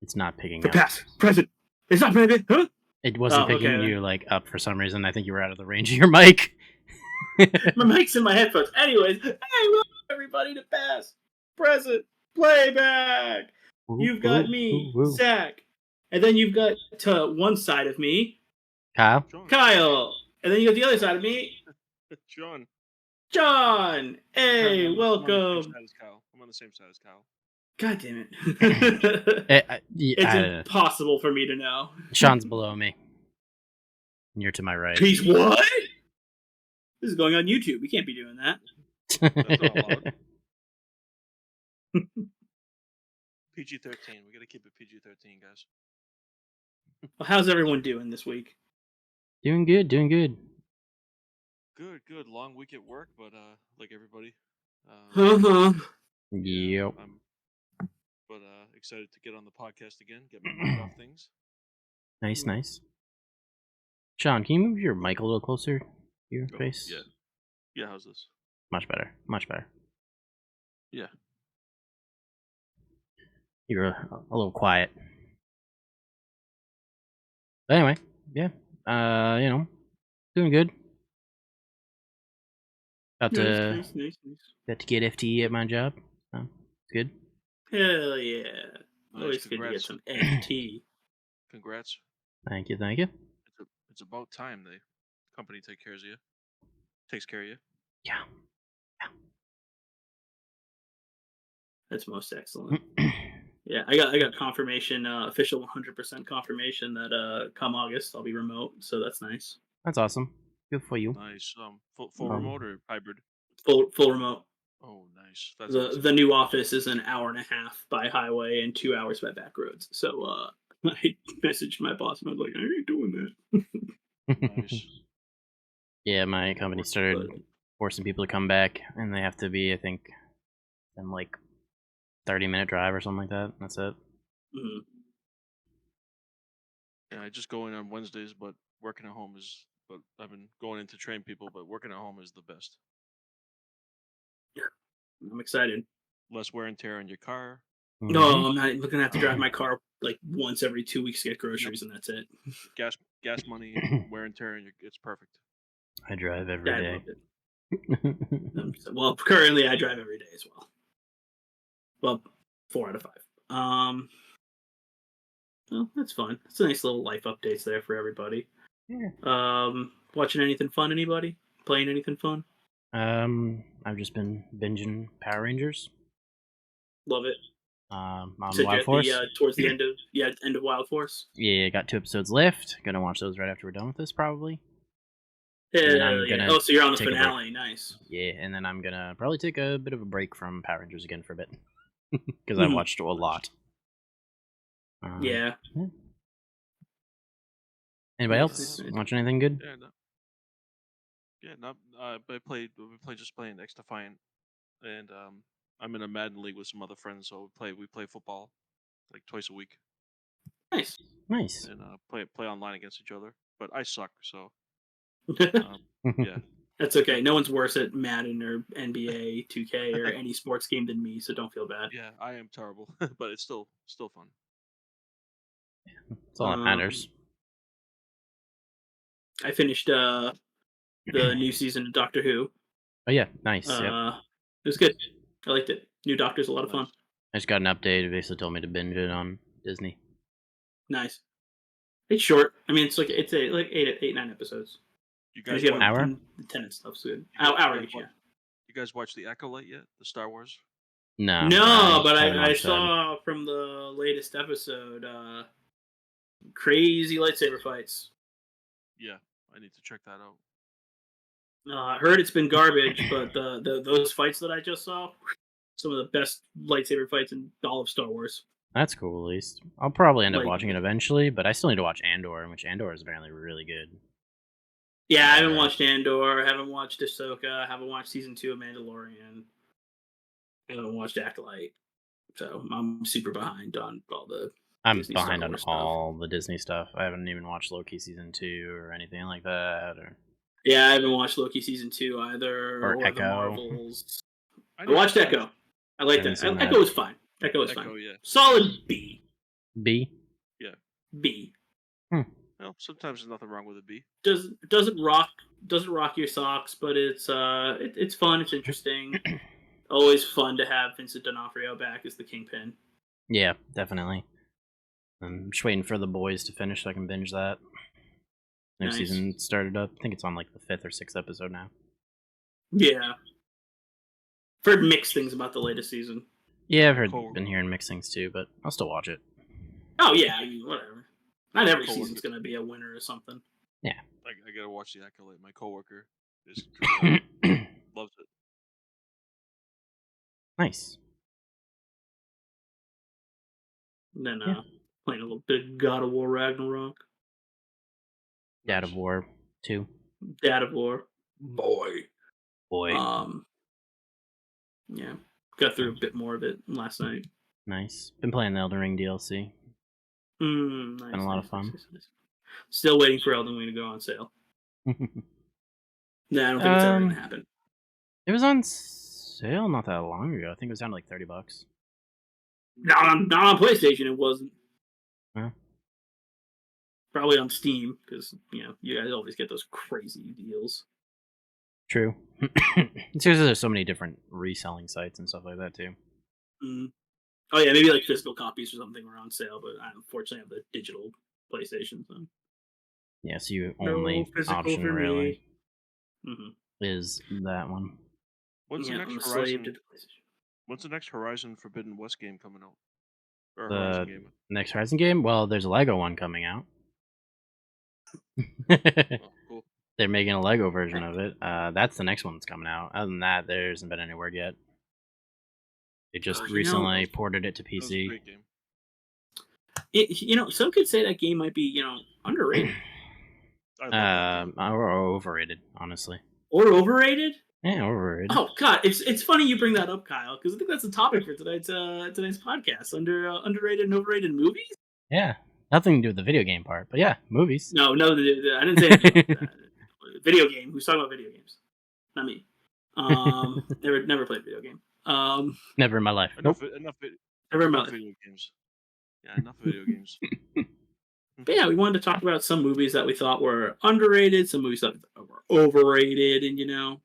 It's not picking The up. past, present. It's not present, huh? It wasn't picking okay. you up for some reason. I think you were out of the range of your mic. My mic's in my headphones. Anyways, hey, welcome everybody to past, present, playback. You've got me, Zach, and then you've got to one side of me, Kyle, and then you got the other side of me, John. Hey, welcome. I'm on the same side as Kyle. God damn it. It's impossible for me to know. Sean's below me. You're to my right. He's what? This is going on YouTube. We can't be doing that. That's not allowed. PG-13. We gotta keep it PG-13, guys. Well, how's everyone doing this week? Doing good. Good. Long week at work, but like everybody. Yep. But excited to get on the podcast again, get my mind off things. Nice. Sean, can you move your mic a little closer to your face? Yeah, how's this? Much better. Yeah. You're a little quiet. But anyway, yeah. Doing good. About to get FTE at my job. So it's good. Hell yeah. Nice, always good to get some FT. Congrats. Thank you. It's about time the company takes care of you. Yeah. That's most excellent. Yeah, I got confirmation, official 100% confirmation that come August I'll be remote, so that's nice. That's awesome. Good for you. Nice. Full remote or hybrid? Full remote. Oh, nice. That's awesome. The new office is an hour and a half by highway and 2 hours by back roads. So I messaged my boss and I was like, I ain't doing that. Nice. Yeah, my company started forcing people to come back, and they have to be, I think, in like 30-minute drive or something like that. That's it. Mm-hmm. Yeah, I just go in on Wednesdays, but working at home is. But I've been going in to train people, but working at home is the best. Yeah, I'm excited. Less wear and tear on your car. Mm-hmm. No, I'm not looking to have to drive my car like once every 2 weeks to get groceries, and that's it. Gas money, wear and tear, and it's perfect. I drive every day. I love it. Well, currently I drive every day as well. Well, 4 out of 5. Well, that's fun. It's a nice little life updates there for everybody. Yeah. Watching anything fun? Anybody playing anything fun? I've just been binging Power Rangers. Love it. On Wild Force. Towards the end of Wild Force. Yeah, got 2 episodes left. Gonna watch those right after we're done with this, probably. Yeah. Oh, so you're on the finale. Nice. Yeah, and then I'm gonna probably take a bit of a break from Power Rangers again for a bit because I watched a lot. Yeah. Anybody else watch anything good? We play just playing X Defiant, and I'm in a Madden league with some other friends, so we play football like twice a week. Nice. And play online against each other, but I suck, so yeah. That's okay. No one's worse at Madden or NBA 2K or any sports game than me, so don't feel bad. Yeah, I am terrible, but it's still fun. That's all that matters. I finished the new season of Doctor Who. Oh yeah, nice. It was good. I liked it. New Doctor's a lot of fun. I just got an update. It basically told me to binge it on Disney. Nice. It's short. I mean, it's like 8-9 episodes. You guys an hour? 10 and stuff's good. Hour each, yeah. You guys watch the Acolyte yet? The Star Wars? No, but I saw from the latest episode crazy lightsaber fights. Yeah, I need to check that out. I heard it's been garbage, but those fights that I just saw, some of the best lightsaber fights in all of Star Wars. That's cool, at least. I'll probably end up watching it eventually, but I still need to watch Andor, which Andor is apparently really good. Yeah, I haven't watched Andor, haven't watched Ahsoka, haven't watched Season 2 of Mandalorian, I haven't watched Acolyte, so I'm super behind on all the I'm Disney behind on stuff. all the Disney stuff. I haven't even watched Loki Season 2 or anything like that. Yeah, I haven't watched Loki Season 2 either, or Echo. the Marvels. I watched Echo. I liked that. Echo was fine. Echo was fine. Yeah. Solid B. B. Yeah. B. Well, sometimes there's nothing wrong with a B. Doesn't rock your socks, but it's fun. It's interesting. Always fun to have Vincent D'Onofrio back as the Kingpin. Yeah, definitely. I'm just waiting for the Boiz to finish so I can binge that. New Nice. season started up. I think it's on like the 5th or 6th episode now. Yeah. I've heard mixed things about the latest season. Yeah, been hearing mixed things too, but I'll still watch it. Oh yeah, I mean, whatever. Not every season's gonna be a winner or something. Yeah. I gotta watch The Acolyte. My coworker is loves it. Nice. And then playing a little bit of God of War Ragnarok. Dad of War 2. Dad of War. Boy. Yeah. Got through a bit more of it last night. Nice. Been playing the Elden Ring DLC. Nice. Been a lot of fun. Nice. Still waiting for Elden Ring to go on sale. Nah, I don't think it's ever gonna happen. It was on sale not that long ago. I think it was down to like $30. Not on PlayStation. It wasn't. Huh? Probably on Steam because you guys always get those crazy deals. True. It's because there's so many different reselling sites and stuff like that too. Oh yeah, maybe like physical copies or something were on sale, but I unfortunately have the digital PlayStation. So. Yeah, so you only option really is that one. When's the next Horizon? When's the next Horizon Forbidden West game coming out? Or Horizon game? Next Horizon game? Well, there's a Lego one coming out. Oh, cool. They're making a Lego version of it. That's the next one that's coming out. Other than that, there hasn't been any word yet. They just recently ported it to PC. That was a great game. Some could say that game might be, underrated. Or overrated, honestly. Or overrated? Yeah, overrated. Oh God, it's funny you bring that up, Kyle, because I think that's the topic for today's podcast. Underrated and overrated movies. Yeah, nothing to do with the video game part, but yeah, movies. No, I didn't say that. Video game. Who's talking about video games? Not me. Never played a video game. Never in my life. Enough video games. Yeah, enough video games. But yeah, we wanted to talk about some movies that we thought were underrated, some movies that were overrated, and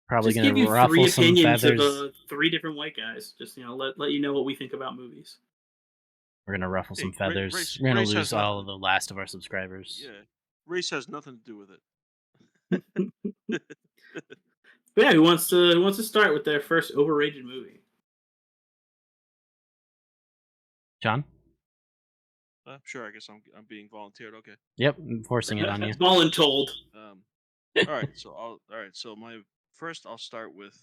probably going to ruffle some feathers. Of 3 different white guys. Just let you know what we think about movies. We're gonna ruffle some feathers. We're gonna lose all of the last of our subscribers. Yeah, race has nothing to do with it. But yeah, who wants to start with their first overrated movie? John? Sure, I guess I'm being volunteered. Okay. Yep, I'm forcing it on you. Voluntold. All right. So my first, I'll start with.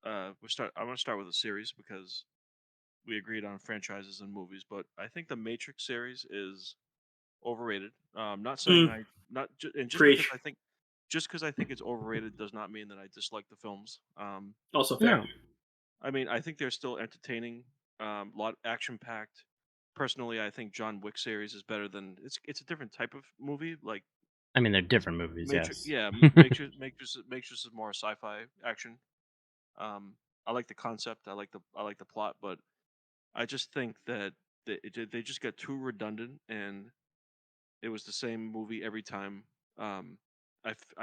I'm gonna start with a series because we agreed on franchises and movies, but I think the Matrix series is overrated. Not saying just because I think it's overrated does not mean that I dislike the films. Also fair. No. I mean, I think they're still entertaining. Lot action packed. Personally, I think John Wick series is better than it's a different type of movie. Like, I mean, they're different movies. Matrix, yes. Yeah, Matrix is more sci-fi action. I like the concept. I like the plot, but I just think that they just got too redundant, and it was the same movie every time. I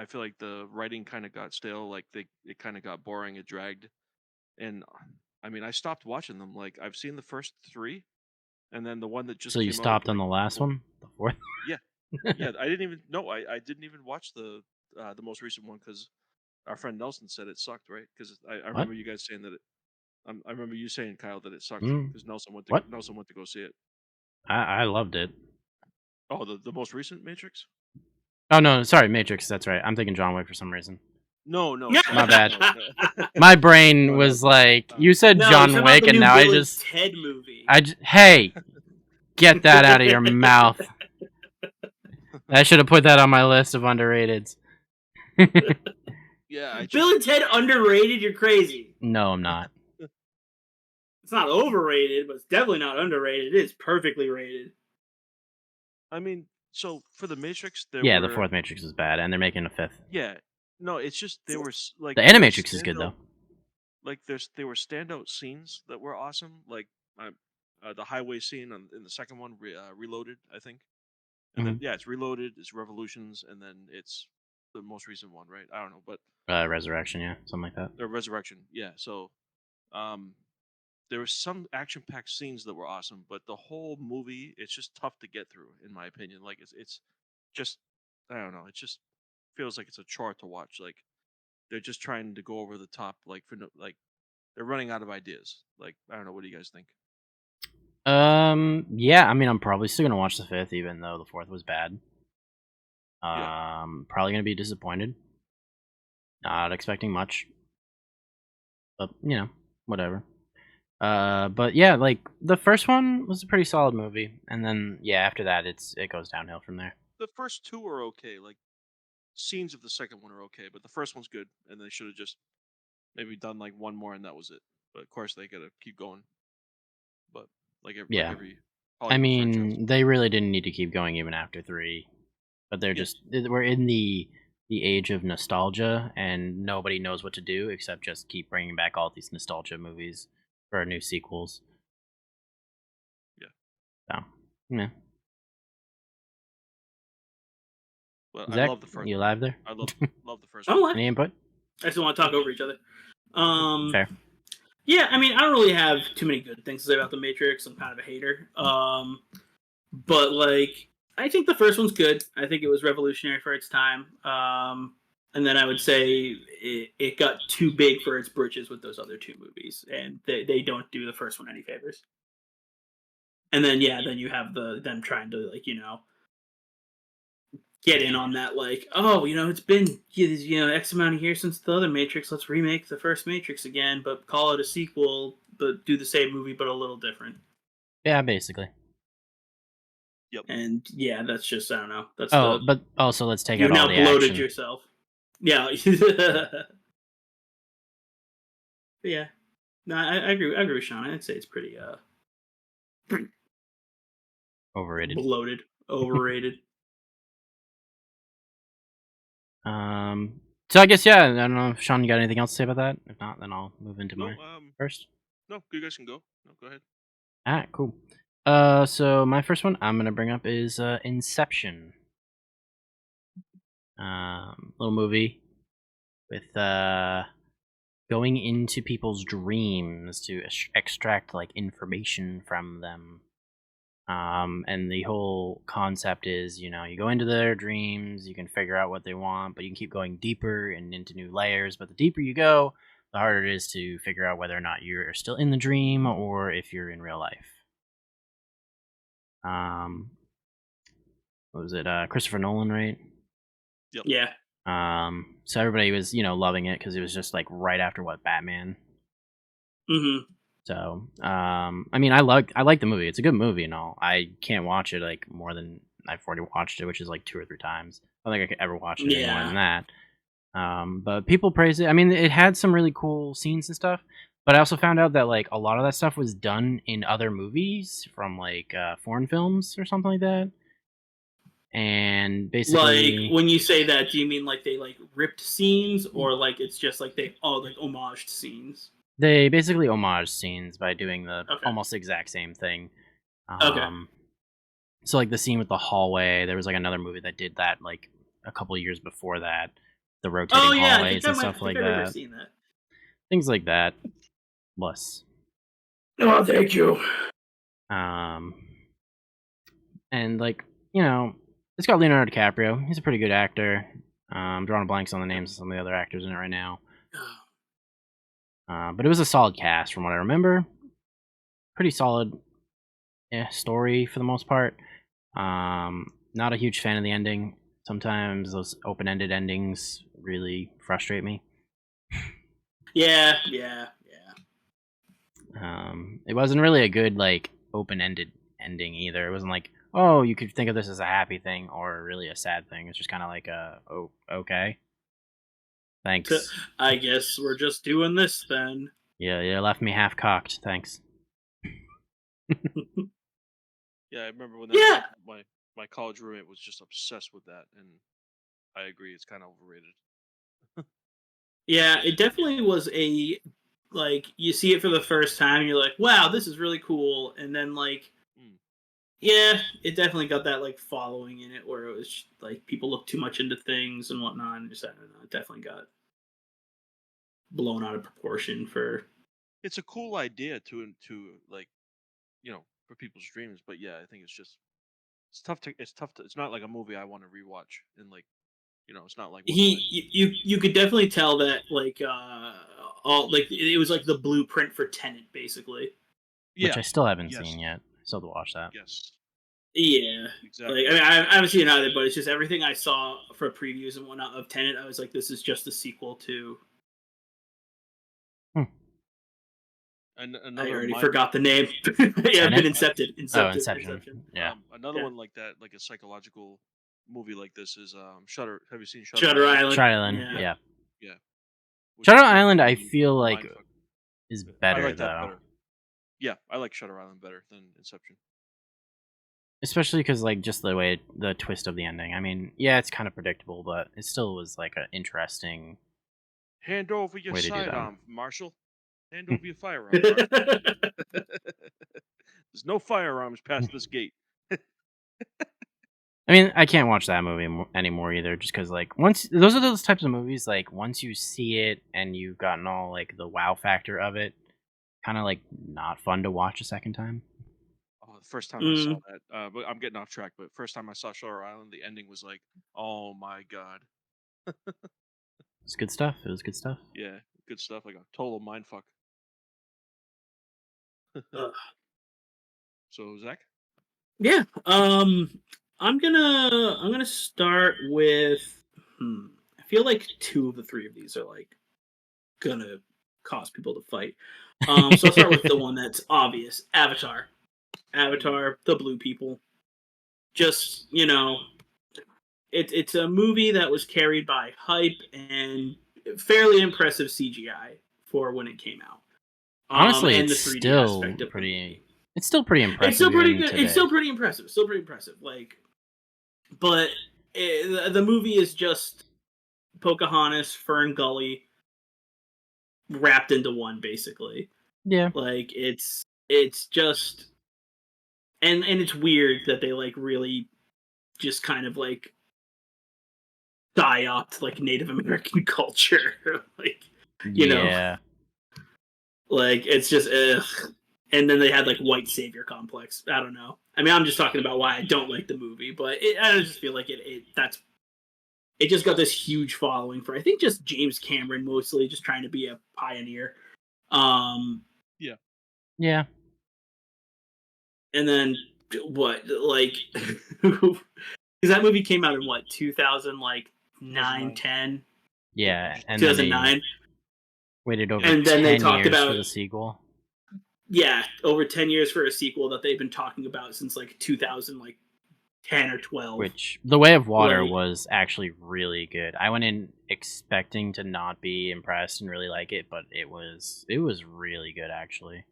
feel like the writing kind of got stale. Like it kind of got boring. It dragged, and I mean, I stopped watching them. Like I've seen the first 3. And then the one that just so you stopped on the last one, the 4th. Yeah, I didn't even I didn't even watch the most recent one because our friend Nelson said it sucked, right? Because I remember you guys saying that it. I remember you saying, Kyle, that it sucked because Nelson went to go see it. I loved it. Oh, the most recent Matrix. Oh no, sorry, Matrix. That's right. I'm thinking John Wick for some reason. No, my bad. My brain was like, you said John Wick, and now I just Ted movie. Hey, get that out of your mouth. I should have put that on my list of underrateds. Yeah, Bill and Ted underrated. You're crazy. No, I'm not. It's not overrated, but it's definitely not underrated. It is perfectly rated. I mean, so for the Matrix, the 4th Matrix is bad, and they're making a 5th. Yeah. No, it's just they were like the Animatrix is good though. Like there were standout scenes that were awesome. Like the highway scene in the second one, Reloaded, I think. And then Mhm. yeah, it's Reloaded, it's Revolutions, and then it's the most recent one, right? I don't know, but Resurrection, yeah, something like that. the Resurrection. Yeah, so um, there were some action-packed scenes that were awesome, but the whole movie, it's just tough to get through, in my opinion. Like it's just I don't know, it just feels like it's a chore to watch. Like they're just trying to go over the top, like for no, like they're running out of ideas. Like I don't know, what do you guys think? Yeah, I mean, I'm probably still gonna watch the fifth, even though the fourth was bad. Yeah, Probably gonna be disappointed. Not expecting much, but whatever. But yeah, like the first one was a pretty solid movie, and then yeah, after that, it goes downhill from there. the first two are okay. Like scenes of the second one are okay, but the first one's good, and they should have just maybe done like one more, and that was it. But of course, they gotta keep going. But like Yeah, every I Hollywood franchise. mean, they really didn't need to keep going even after three, but Yes. we're in the age of nostalgia, and nobody knows what to do except just keep bringing back all these nostalgia movies for new sequels. Yeah. So, yeah. But I Zach, love the first you one. live there? I love the first I'm one. live. Any input? I just want to talk over each other. Fair. Yeah, I mean, I don't really have too many good things to say about the Matrix. I'm kind of a hater. But like, I think the first one's good. I think it was revolutionary for its time. And then I would say it got too big for its britches with those other two movies, and they don't do the first one any favors. And then yeah, then you have them trying to like get in on that like, oh, it's been X amount of years since the other Matrix. Let's remake the first Matrix again, but call it a sequel, but do the same movie but a little different. Yeah, basically. Yep. And yeah, that's just I don't know. That's Oh, the but also let's take you've out all now the bloated action. yourself. Yeah. Yeah. No, I agree. I agree with Sean. I'd say it's pretty Overrated. bloated, overrated. So I guess yeah. I don't know if Sean, you got anything else to say about that? If not, then I'll move into No. my first. No. You guys can go. No. Go ahead. Ah, cool. So my first one I'm gonna bring up is Inception. Little movie with going into people's dreams to extract like information from them. And the whole concept is, you go into their dreams, you can figure out what they want, but you can keep going deeper and into new layers. But the deeper you go, the harder it is to figure out whether or not you're still in the dream or if you're in real life. Um, what was it? Christopher Nolan, right? Yep. Yeah. So everybody was, loving it because it was just like right after what Batman. Mm-hmm. So, I mean, I like the movie. It's a good movie and all. I can't watch it like more than I've already watched it, which is like 2 or 3 times. I don't think I could ever watch it any more than that. But people praise it. I mean, it had some really cool scenes and stuff. But I also found out that like a lot of that stuff was done in other movies from like foreign films or something like that. And basically, Like when you say that, do you mean like they like ripped scenes, or like it's just like they like homaged scenes? they basically homage scenes by doing the Okay. almost exact same thing. Okay. So like the scene with the hallway, there was like another movie that did that like a couple years before that, the rotating Oh yeah, hallways and stuff like I remember that, seeing that. things like that. Plus, Oh, thank you. um, and like it's got Leonardo DiCaprio. He's a pretty good actor. I'm drawing blanks on the names of some of the other actors in it right now. But it was a solid cast from what I remember. Pretty solid, story for the most part. Not a huge fan of the ending. Sometimes those open-ended endings really frustrate me. Yeah. It wasn't really a good like open-ended ending either. It wasn't like, oh, you could think of this as a happy thing or really a sad thing. It's just kind of like oh, okay, thanks. I guess we're just doing this then. Yeah, you left me half cocked. Thanks. Yeah, I remember when Yeah. my college roommate was just obsessed with that, and I agree, it's kind of overrated. Yeah, it definitely was a like you see it for the first time, and you're like, wow, this is really cool, and then like Mm. yeah, it definitely got that like following in it where it was like people look too much into things and whatnot, and just I don't know, it definitely got blown out of proportion for. It's a cool idea to like for people's dreams, but yeah, I think it's tough to it's not like a movie I want to rewatch and like it's not like one of my You could definitely tell that like all like it was like the blueprint for Tenet basically. which yeah I still haven't yes seen yet. Still to watch that. yes Yeah, like I exactly mean I haven't seen it either, but it's just everything I saw for previews and whatnot of Tenet. I was like, this is just a sequel to. Hmm. and I another already mind forgot the name. Yeah, I've been Tenet? Oh, Inception. Inception. Yeah. another Yeah, one like that, like a psychological movie like this is Shutter. Have you seen Shutter Shutter Island? Island. Shutter Island. Yeah. Yeah. Yeah, which Shutter is Island, I completely feel like mindfuck. is I better like that though, better. Yeah, I like Shutter Island better than Inception. especially because like just the twist of the ending. I mean, yeah, it's kind of predictable, but it still was like an interesting Hand over your way to do sidearm, that. Marshal. Hand over your firearm, Marshal. There's no firearms past this gate. I mean, I can't watch that movie anymore either, just because like once those are those types of movies like once you see it and you've gotten all like the wow factor of it, kind of like not fun to watch a second time. Oh, the first time I saw Mm. that, but I'm getting off track. But first time I saw Shutter Island, the ending was like, oh my god, It's good stuff. It was good stuff. yeah, good stuff. Like a total mind fuck. Ugh. So Zach, Yeah. I'm gonna start with. I feel like two of the three of these are like gonna cause people to fight. So I'll start with the one that's obvious: Avatar. mm, Avatar, the blue people. Just it's a movie that was carried by hype and fairly impressive CGI for when it came out. Honestly, And it's the 3D still aspect of the pretty. movie. It's still pretty It's impressive still pretty even good. It's today. still pretty impressive. Still pretty impressive. Like, but the movie is just Pocahontas, Fern Gully wrapped into one, basically. Yeah. Like it's just and it's weird that they like really just kind of like psyoped like Native American culture, like you know, Yeah. like it's just ugh. And then they had like white savior complex. I don't know. I mean, I'm just talking about why I don't like the movie, but I just feel like it just got this huge following for I think just James Cameron mostly just trying to be a pioneer. Um, yeah, Yeah. and then what like because that movie came out in what 2000 like 9 2009. 10 Yeah. And then they 2009 waited over and then they 10 talked years for about the sequel. yeah over 10 years for a sequel that they've been talking about since like 2000 like 10 or 12 Which The Way of Water like was actually really good. I went in expecting to not be impressed and really like it, but it was really good actually.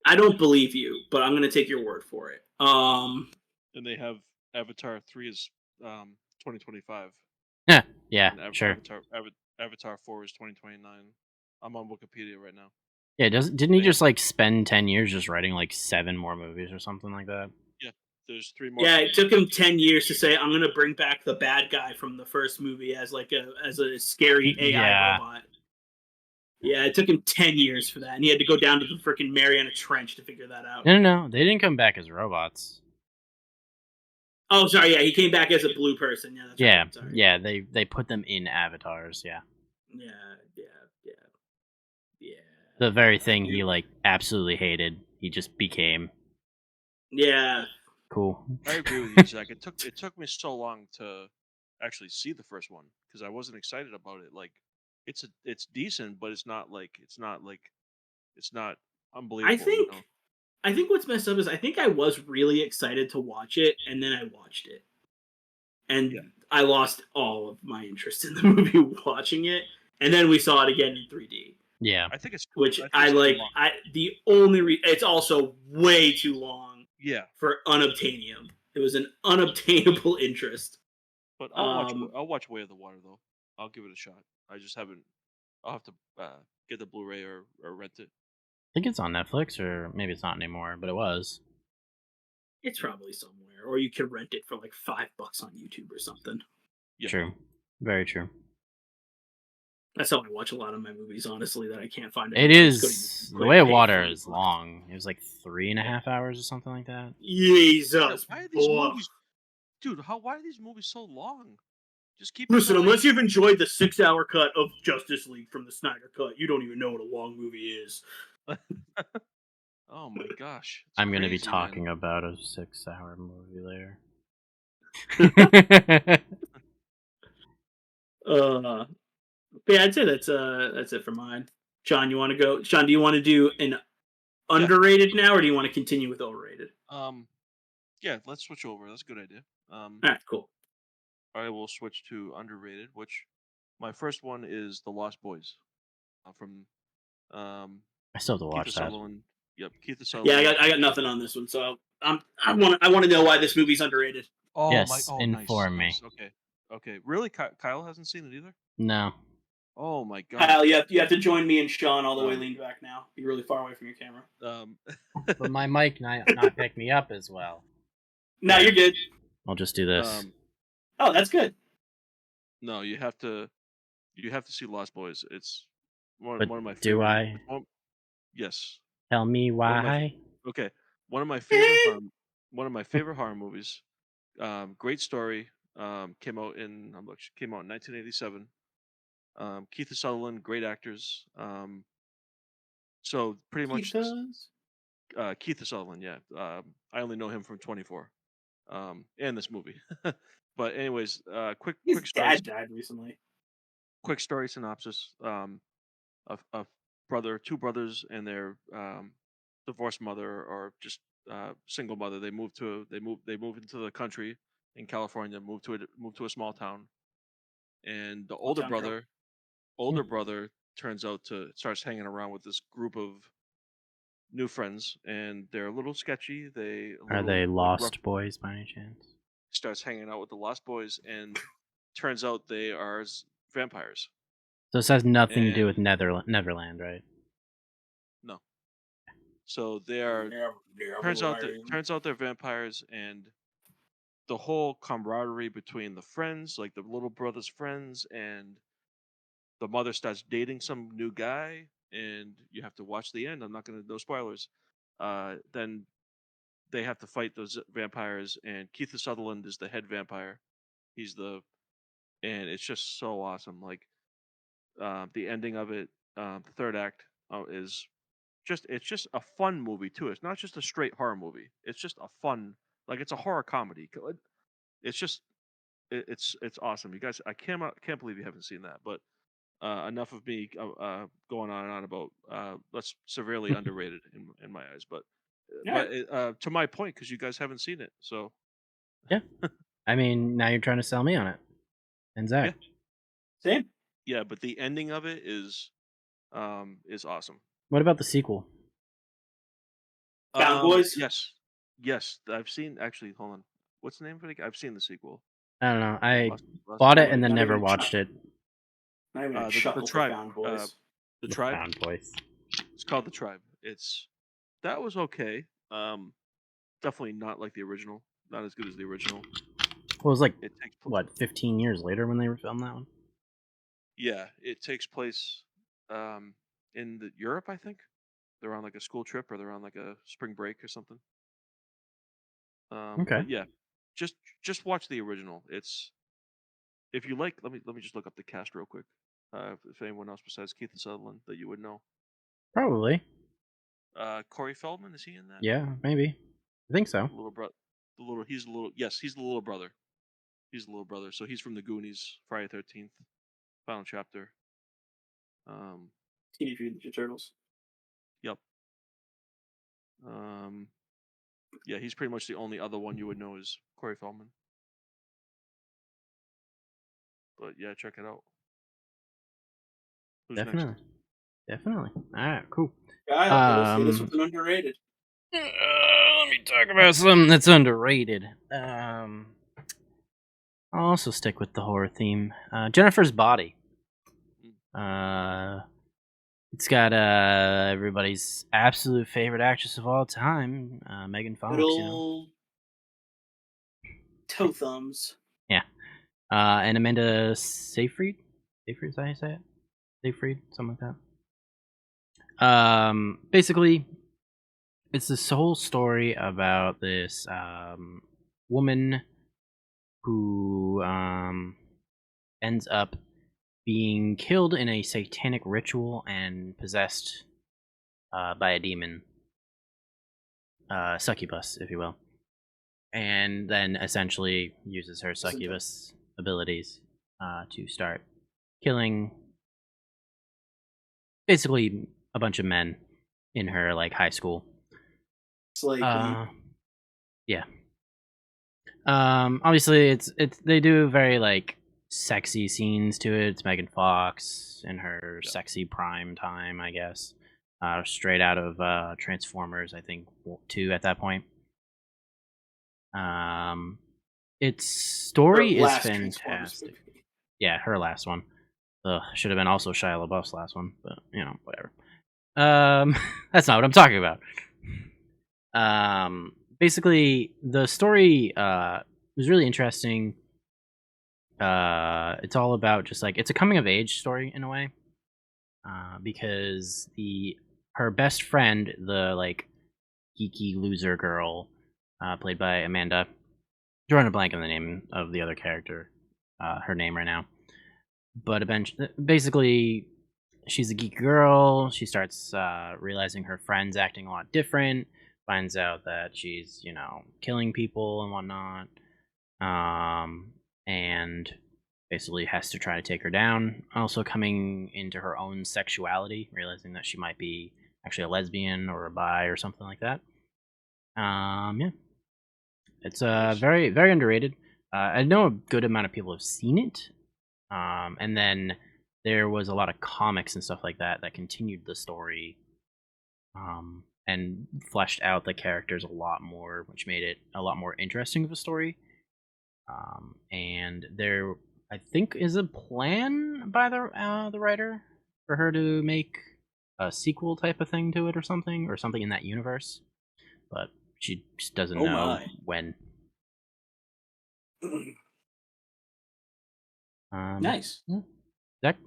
I don't believe you but I'm gonna take your word for it. And they have Avatar 3 is 2025, Yeah, yeah, and sure. Avatar 4 is 2029. I'm on Wikipedia right now. Yeah, didn't he They have just like spend 10 years just writing like 7 more movies or something like that? yeah. There's three more Yeah, coming it out. took him 10 years to say I'm gonna bring back the bad guy from the first movie as like a scary AI Yeah. robot. Yeah, it took him 10 years for that, and he had to go down to the freaking Mariana Trench to figure that out. No, they didn't come back as robots. Oh, sorry, yeah, he came back as a blue person. Yeah, that's right. Yeah, Sorry. yeah, they put them in avatars, yeah. Yeah, yeah, yeah, yeah. The very thing You, he like absolutely hated, he just became yeah, cool. I agree with you, Zach. It took me so long to actually see the first one because I wasn't excited about it. Like, it's decent, but it's not I unbelievable. think I think what's messed up is I think I was really excited to watch it, and then I watched it, Yeah, and I lost all of my interest in the movie watching it, and then we saw it again in 3D. Yeah. I think it's Which I think I it's too like. long. The only it's also way too long Yeah, for unobtainium. It was an unobtainable interest. but Um, I'll watch Way of the Water though. I'll give it a shot. I just haven't. I'll have to get the Blu-ray or rent it. I think it's on Netflix, or maybe it's not anymore, but it was. It's probably somewhere, or you could rent it for like $5 on YouTube or something. Yeah. True, very true. That's how I watch a lot of my movies, honestly. That I can't find. It is The Way of Water is long. It was like 3.5 hours or something like that. Jesus, why are these movies, dude? Why are these movies so long? Just keep. Listen, unless you've enjoyed the 6-hour cut of Justice League from the Snyder Cut, you don't even know what a long movie is. Oh my gosh! I'm going to be talking about a 6-hour movie later. Yeah, I'd say that's it for mine. Sean, you want to go? Sean, do you want to do an underrated now, or do you want to continue with overrated? Yeah, let's switch over. That's a good idea. All right, cool. I will switch to underrated, which my first one is The Lost Boys, from I still have to watch Keith that. Sutherland. Yep, Keith Sutherland. Yeah, I got nothing on this one, so I want to know why this movie's underrated. Oh yes, my! Oh, inform me. nice. Okay. Really, Kyle hasn't seen it either. No. Oh my god! Kyle, you have to join me and Sean all the way leaned back now. Be really far away from your camera. But my mic not pick me up as well. No, you're good. I'll just do this. Oh, that's good. No, you have to see Lost Boys. It's one of my favorite. Do I? Yes. Tell me why. One of my favorite horror movies. Great story. Came out in 1987. Keith Sutherland, great actors. So pretty much Keith Sutherland. Yeah. I only know him from 24. And this movie. But anyways, quick story. Dad died recently. Quick story synopsis. A brother, two brothers, and their divorced mother, or just single mother. They move into the country in California. Move to a small town, and the older brother turns out to starts hanging around with this group of new friends, and they're a little sketchy. Are they Lost Boys by any chance? Starts hanging out with the Lost Boys, and turns out they are vampires. So this has nothing to do with Neverland, right? No. So they are. Turns out they're vampires, and the whole camaraderie between the friends, like the little brother's friends, and the mother starts dating some new guy, and you have to watch the end. I'm not gonna, no spoilers. Then they have to fight those vampires, and Keith Sutherland is the head vampire. And it's just so awesome. Like the ending of it, the third act is it's just a fun movie too. It's not just a straight horror movie. It's just a fun, like it's a horror comedy. It's just it's awesome. You guys, I can't believe you haven't seen that. But enough of me going on and on about that's severely underrated in my eyes. But to my point, because you guys haven't seen it, so yeah. I mean, now you're trying to sell me on it, and Zach. Yeah. Same. Yeah, but the ending of it is awesome. What about the sequel? Found Boys? Yes. I've seen. Actually, hold on. What's the name of it? I've seen the sequel. I don't know. I bought it and then never watched it. The Tribe. The Tribe. Found Boys. It's called The Tribe. That was okay. Definitely not like the original. Not as good as the original. Well, it was like 15 years later when they filmed that one. Yeah, it takes place in Europe, I think. They're on like a school trip, or they're on like a spring break or something. Okay. Yeah, just watch the original. It's, if you like. Let me just look up the cast real quick. If anyone else besides Keith Sutherland that you would know. Probably. Corey Feldman, is he in that? Yeah, maybe. I think so. He's the little brother. He's the little brother. So he's from the Goonies, Friday 13th, Final Chapter. Teenage Mutant Ninja Turtles. Yep. Yeah, he's pretty much the only other one you would know is Corey Feldman. But yeah, check it out. Who's Definitely. All right, cool. This was an underrated. Let me talk about something that's underrated. I'll also stick with the horror theme. Jennifer's Body. It's got everybody's absolute favorite actress of all time, Megan Fox. Good old toe thumbs. Yeah. And Amanda Seyfried. Seyfried, is that how you say it? Seyfried, something like that. Basically, it's this whole story about this woman who ends up being killed in a satanic ritual and possessed by a demon, succubus, if you will, and then essentially uses her succubus abilities to start killing basically a bunch of men in her like high school. Yeah. Obviously, it's they do very like sexy scenes to it. It's Megan Fox in her sexy prime time, I guess. Straight out of Transformers, I think 2 at that point. Its story is fantastic. Yeah, her last one. Should have been also Shia LaBeouf's last one, but you know, whatever. That's not what I'm talking about. Basically, the story was really interesting. It's all about just like it's a coming of age story in a way, because her best friend, the like geeky loser girl, played by Amanda. Drawing a blank on the name of the other character, her name right now. But basically, she's a geek girl. She starts realizing her friend's acting a lot different. Finds out that she's, you know, killing people and whatnot. And basically has to try to take her down. Also coming into her own sexuality, realizing that she might be actually a lesbian or a bi or something like that. Yeah. It's very, very underrated. I know a good amount of people have seen it. And then there was a lot of comics and stuff like that that continued the story. And fleshed out the characters a lot more, which made it a lot more interesting of a story. And there, I think, is a plan by the writer for her to make a sequel type of thing to it, or something in that universe. But she just doesn't know when. Nice. Yeah. Zach?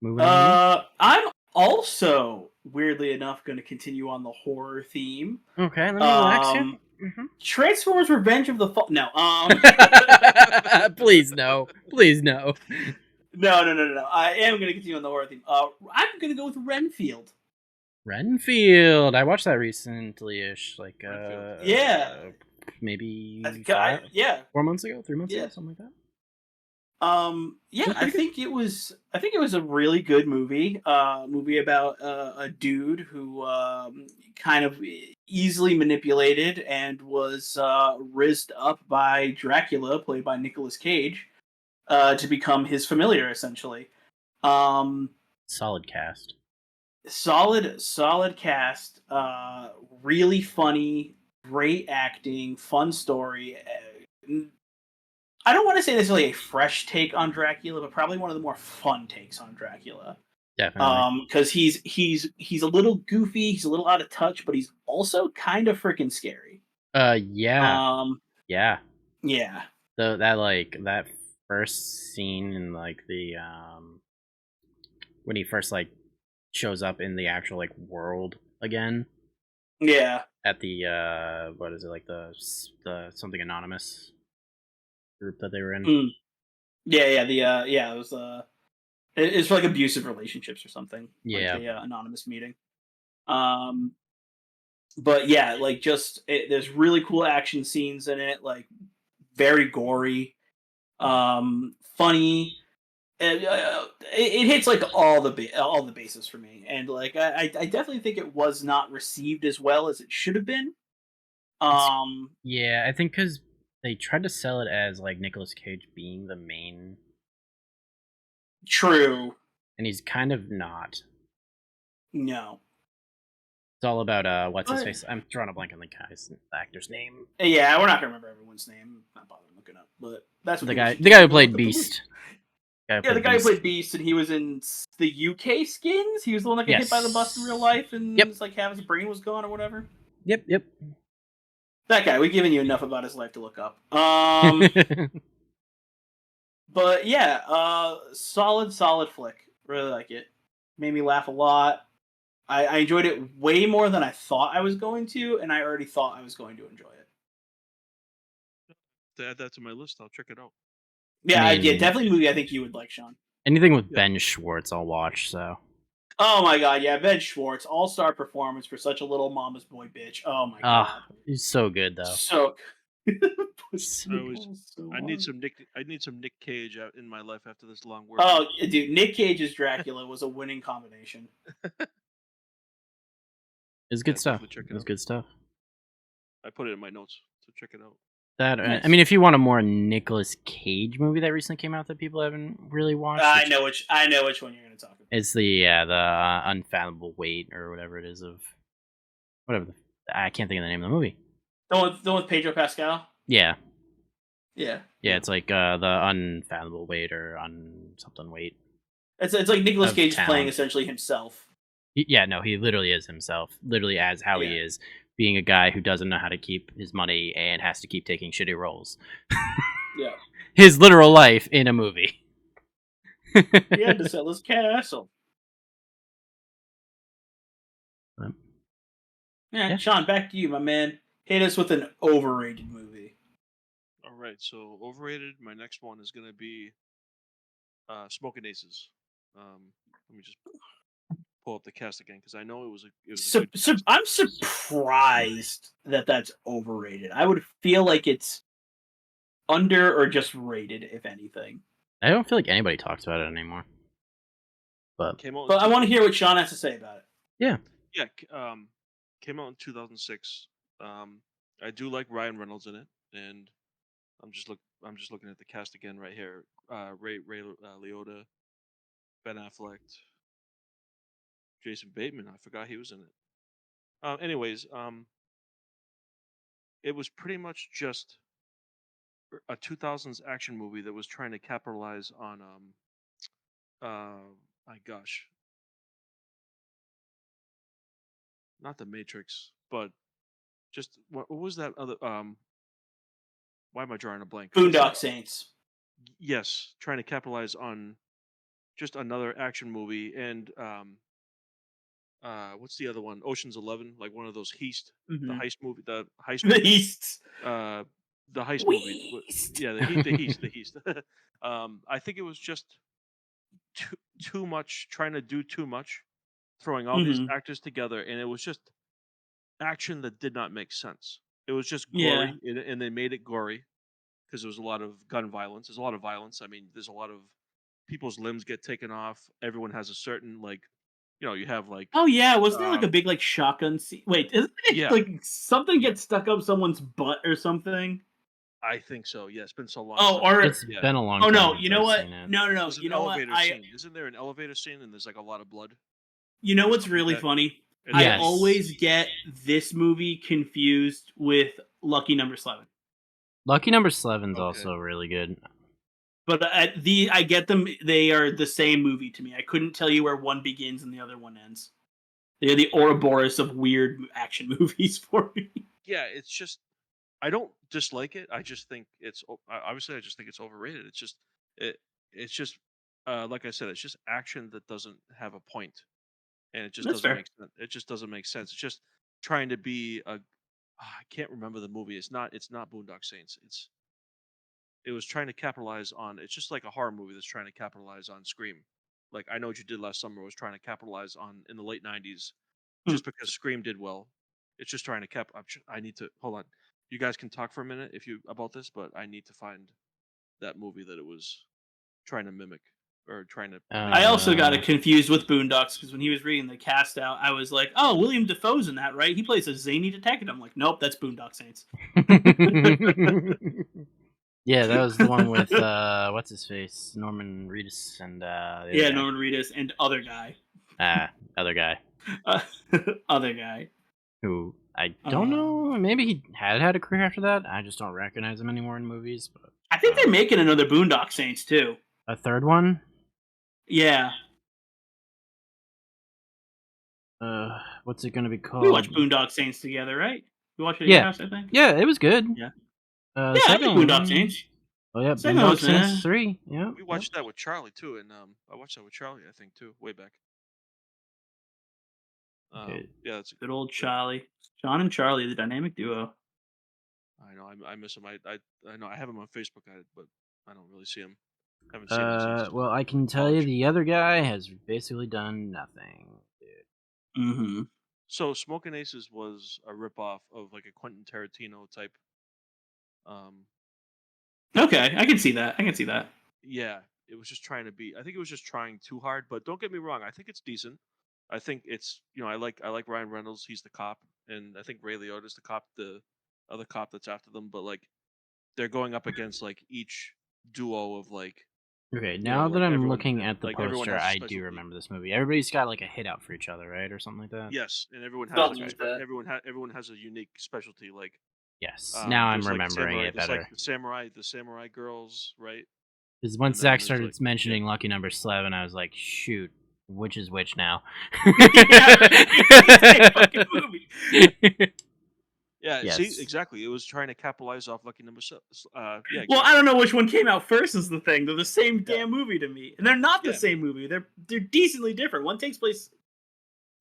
Moving on. I'm also weirdly enough going to continue on the horror theme. Okay, let me relax here. Mm-hmm. Transformers: Revenge of the Fall. No. Please no. Please no. No. I am going to continue on the horror theme. I'm going to go with Renfield. Renfield. I watched that recently-ish, like maybe 4 months ago, 3 months ago, something like that. I think it was a really good movie. Movie about a dude who kind of easily manipulated and was rizzed up by Dracula, played by Nicolas Cage, to become his familiar, essentially. Solid cast. Solid cast. Really funny, great acting, fun story. I don't want to say necessarily a fresh take on Dracula, but probably one of the more fun takes on Dracula. Definitely. Because he's a little goofy, he's a little out of touch, but he's also kind of freaking scary. Yeah. Yeah. Yeah. That first scene in like the when he first like shows up in the actual like world again. Yeah. At the what is it, like the something anonymous group that they were in. Yeah, it was it's for like abusive relationships or something. Yeah. Like a anonymous meeting. But yeah, like there's really cool action scenes in it, like very gory, funny. It hits like all the bases for me, and like I definitely think it was not received as well as it should have been. Yeah, I think because they tried to sell it as like Nicolas Cage being the main. True. And he's kind of not. No. It's all about what's his face. I'm drawing a blank on the actor's name. Yeah, we're not gonna remember everyone's name. I'm not bothering looking up, but that's what the guy who played Beast. Yeah, the guy who played Beast, and he was in the UK Skins. He was the one that got hit by the bus in real life, and it's like half his brain was gone or whatever. Yep. That guy. We've given you enough about his life to look up. But yeah, solid flick. Really like it. Made me laugh a lot. I enjoyed it way more than I thought I was going to, and I already thought I was going to enjoy it. To add that to my list, I'll check it out. Yeah, definitely a movie I think you would like, Sean. Anything with Ben Schwartz, I'll watch. So. Oh my god, yeah, Ben Schwartz, all-star performance for such a little mama's boy bitch. Oh my god, he's so good though. So. I need some Nick Cage out in my life after this long work. Oh, dude, Nick Cage's Dracula was a winning combination. It's good stuff. It's good stuff. I put it in my notes, so check it out. Nice. I mean, if you want a more Nicolas Cage movie that recently came out that people haven't really watched, I know which one you're going to talk about. It's the Unfathomable Weight or whatever it is of whatever. I can't think of the name of the movie. The one with Pedro Pascal. Yeah. Yeah. It's like the Unfathomable Weight or something weight. It's like Nicolas Cage playing essentially himself. Yeah, no, he literally is himself, literally as how he is, being a guy who doesn't know how to keep his money and has to keep taking shitty roles. Yeah. His literal life in a movie. He had to sell his castle. Yeah, Sean, back to you, my man. Hit us with an overrated movie. All right, so overrated. My next one is going to be Smoking Aces. Let me just pull up the cast again because I know it was a good cast. I'm surprised that that's overrated. I would feel like it's under or just rated, if anything. I don't feel like anybody talks about it anymore. But I want to hear what Sean has to say about it. Yeah. Yeah. Came out in 2006. I do like Ryan Reynolds in it, and I'm just looking at the cast again right here. Ray Liotta, Ben Affleck, Jason Bateman. I forgot he was in it. Anyways, it was pretty much just a 2000s action movie that was trying to capitalize on my gosh, not the Matrix, but just what was that other why am I drawing a blank? Boondock Saints. Yes, trying to capitalize on just another action movie, and what's the other one? Ocean's 11, like one of those heist, the heist movie, the heist, the heist, the heist movie. Yeah, the heist. I think it was just too much, trying to do too much, throwing all these actors together, and it was just action that did not make sense. It was just gory, and they made it gory because there was a lot of gun violence. There's a lot of violence. I mean, there's a lot of people's limbs get taken off. Everyone has a certain you have like. Oh yeah, wasn't there like a big like shotgun scene? Wait, isn't it like something gets stuck up someone's butt or something? I think so. Yeah, it's been so long. Oh, or it's been a long time. Oh no, you know what? No. You know what? Isn't there an elevator scene and there's like a lot of blood? You know what's really funny? I always get this movie confused with Lucky Number 11. Lucky Number 11 is also really good. But I get them. They are the same movie to me. I couldn't tell you where one begins and the other one ends. They're the Ouroboros of weird action movies for me. Yeah, it's just I don't dislike it. I just think it's obviously I just think it's overrated. It's just like I said, it's just action that doesn't have a point, and it just doesn't make sense. It just doesn't make sense. It's just trying to be a. I can't remember the movie. It's not Boondock Saints. It was trying to capitalize on. It's just like a horror movie that's trying to capitalize on Scream. Like I Know What You Did Last Summer was trying to capitalize on in the late '90s, just because Scream did well. It's just trying to I need to hold on. You guys can talk for a minute about this, but I need to find that movie that it was trying to mimic or trying to. I also got it confused with Boondocks because when he was reading the cast out, I was like, "Oh, William Dafoe's in that, right? He plays a zany detective." I'm like, "Nope, that's Boondock Saints." Yeah, that was the one with what's his face, Norman Reedus and Norman Reedus and other guy. Other guy. Other guy. Who I don't know. Maybe he had a career after that. I just don't recognize him anymore in movies. But I think they're making another Boondock Saints too. A third one? Yeah. What's it gonna be called? We watched Boondock Saints together, right? We watched it at Yeah. your house, I think. Yeah, it was good. Yeah. The Yeah, I second like Boondock one. Saints. Oh yeah, Second one Boondock was, Saints 3. Yeah. We watched that with Charlie too, and I watched that with Charlie, I think too, way back. Okay. Yeah, it's good old Charlie. Sean and Charlie, the dynamic duo. I know, I miss him. I know I have him on Facebook, but I don't really see him. Haven't seen him since. Well, I can tell you the other guy has basically done nothing, dude. Mm-hmm. So Smoking Aces was a ripoff of like a Quentin Tarantino type. Okay, I can see that. Yeah, it was just trying to be. I think it was just trying too hard. But don't get me wrong. I think it's decent. I think it's I like Ryan Reynolds. He's the cop, and I think Ray Liotta's the cop, the other cop that's after them. But like they're going up against like each duo of like. Okay, now that I'm looking at the like, everyone poster, has a I do specialty. remember this movie. Everybody's got like a hit out for each other, right, or something like that. Yes, and everyone has Something like that. everyone has a unique specialty. Like Yes, now I'm there's, like, remembering samurai, it there's, better. like the samurai girls, right? Because once And then Zach there's, started like- mentioning Lucky Number 11, I was like, shoot, which is which now? Same fucking movie. Yeah, Yes. see, exactly. It was trying to capitalize off Lucky Number 7. Yeah, Well, exactly. I don't know which one came out first. Is the thing? They're the same Yeah. damn movie to me, and they're not the Yeah. same movie. They're decently different. One takes place.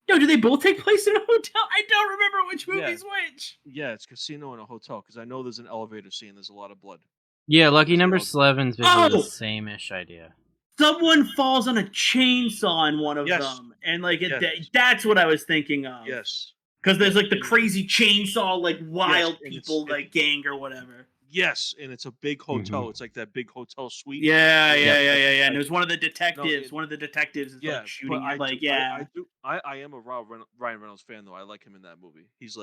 No, do they both take place in a hotel? I don't remember which movie's which. Yeah, it's casino in a hotel because I know there's an elevator scene. There's a lot of blood. Yeah, Lucky There's Number no- 11's basically the Oh! same-ish idea. Someone falls on a chainsaw in one of Yes. them, and like Yes. that's what I was thinking of. Yes. Because there's like the And- crazy chainsaw, like wild and people, it's- like gang or whatever. Yes, and it's a big hotel. Mhm. It's like that big hotel suite. Yeah. Yep. And there's one of the detectives. it- one of the detectives is Yeah, like shooting. but Like, yeah. I am a Ryan Reynolds fan though. I like him in that movie. He's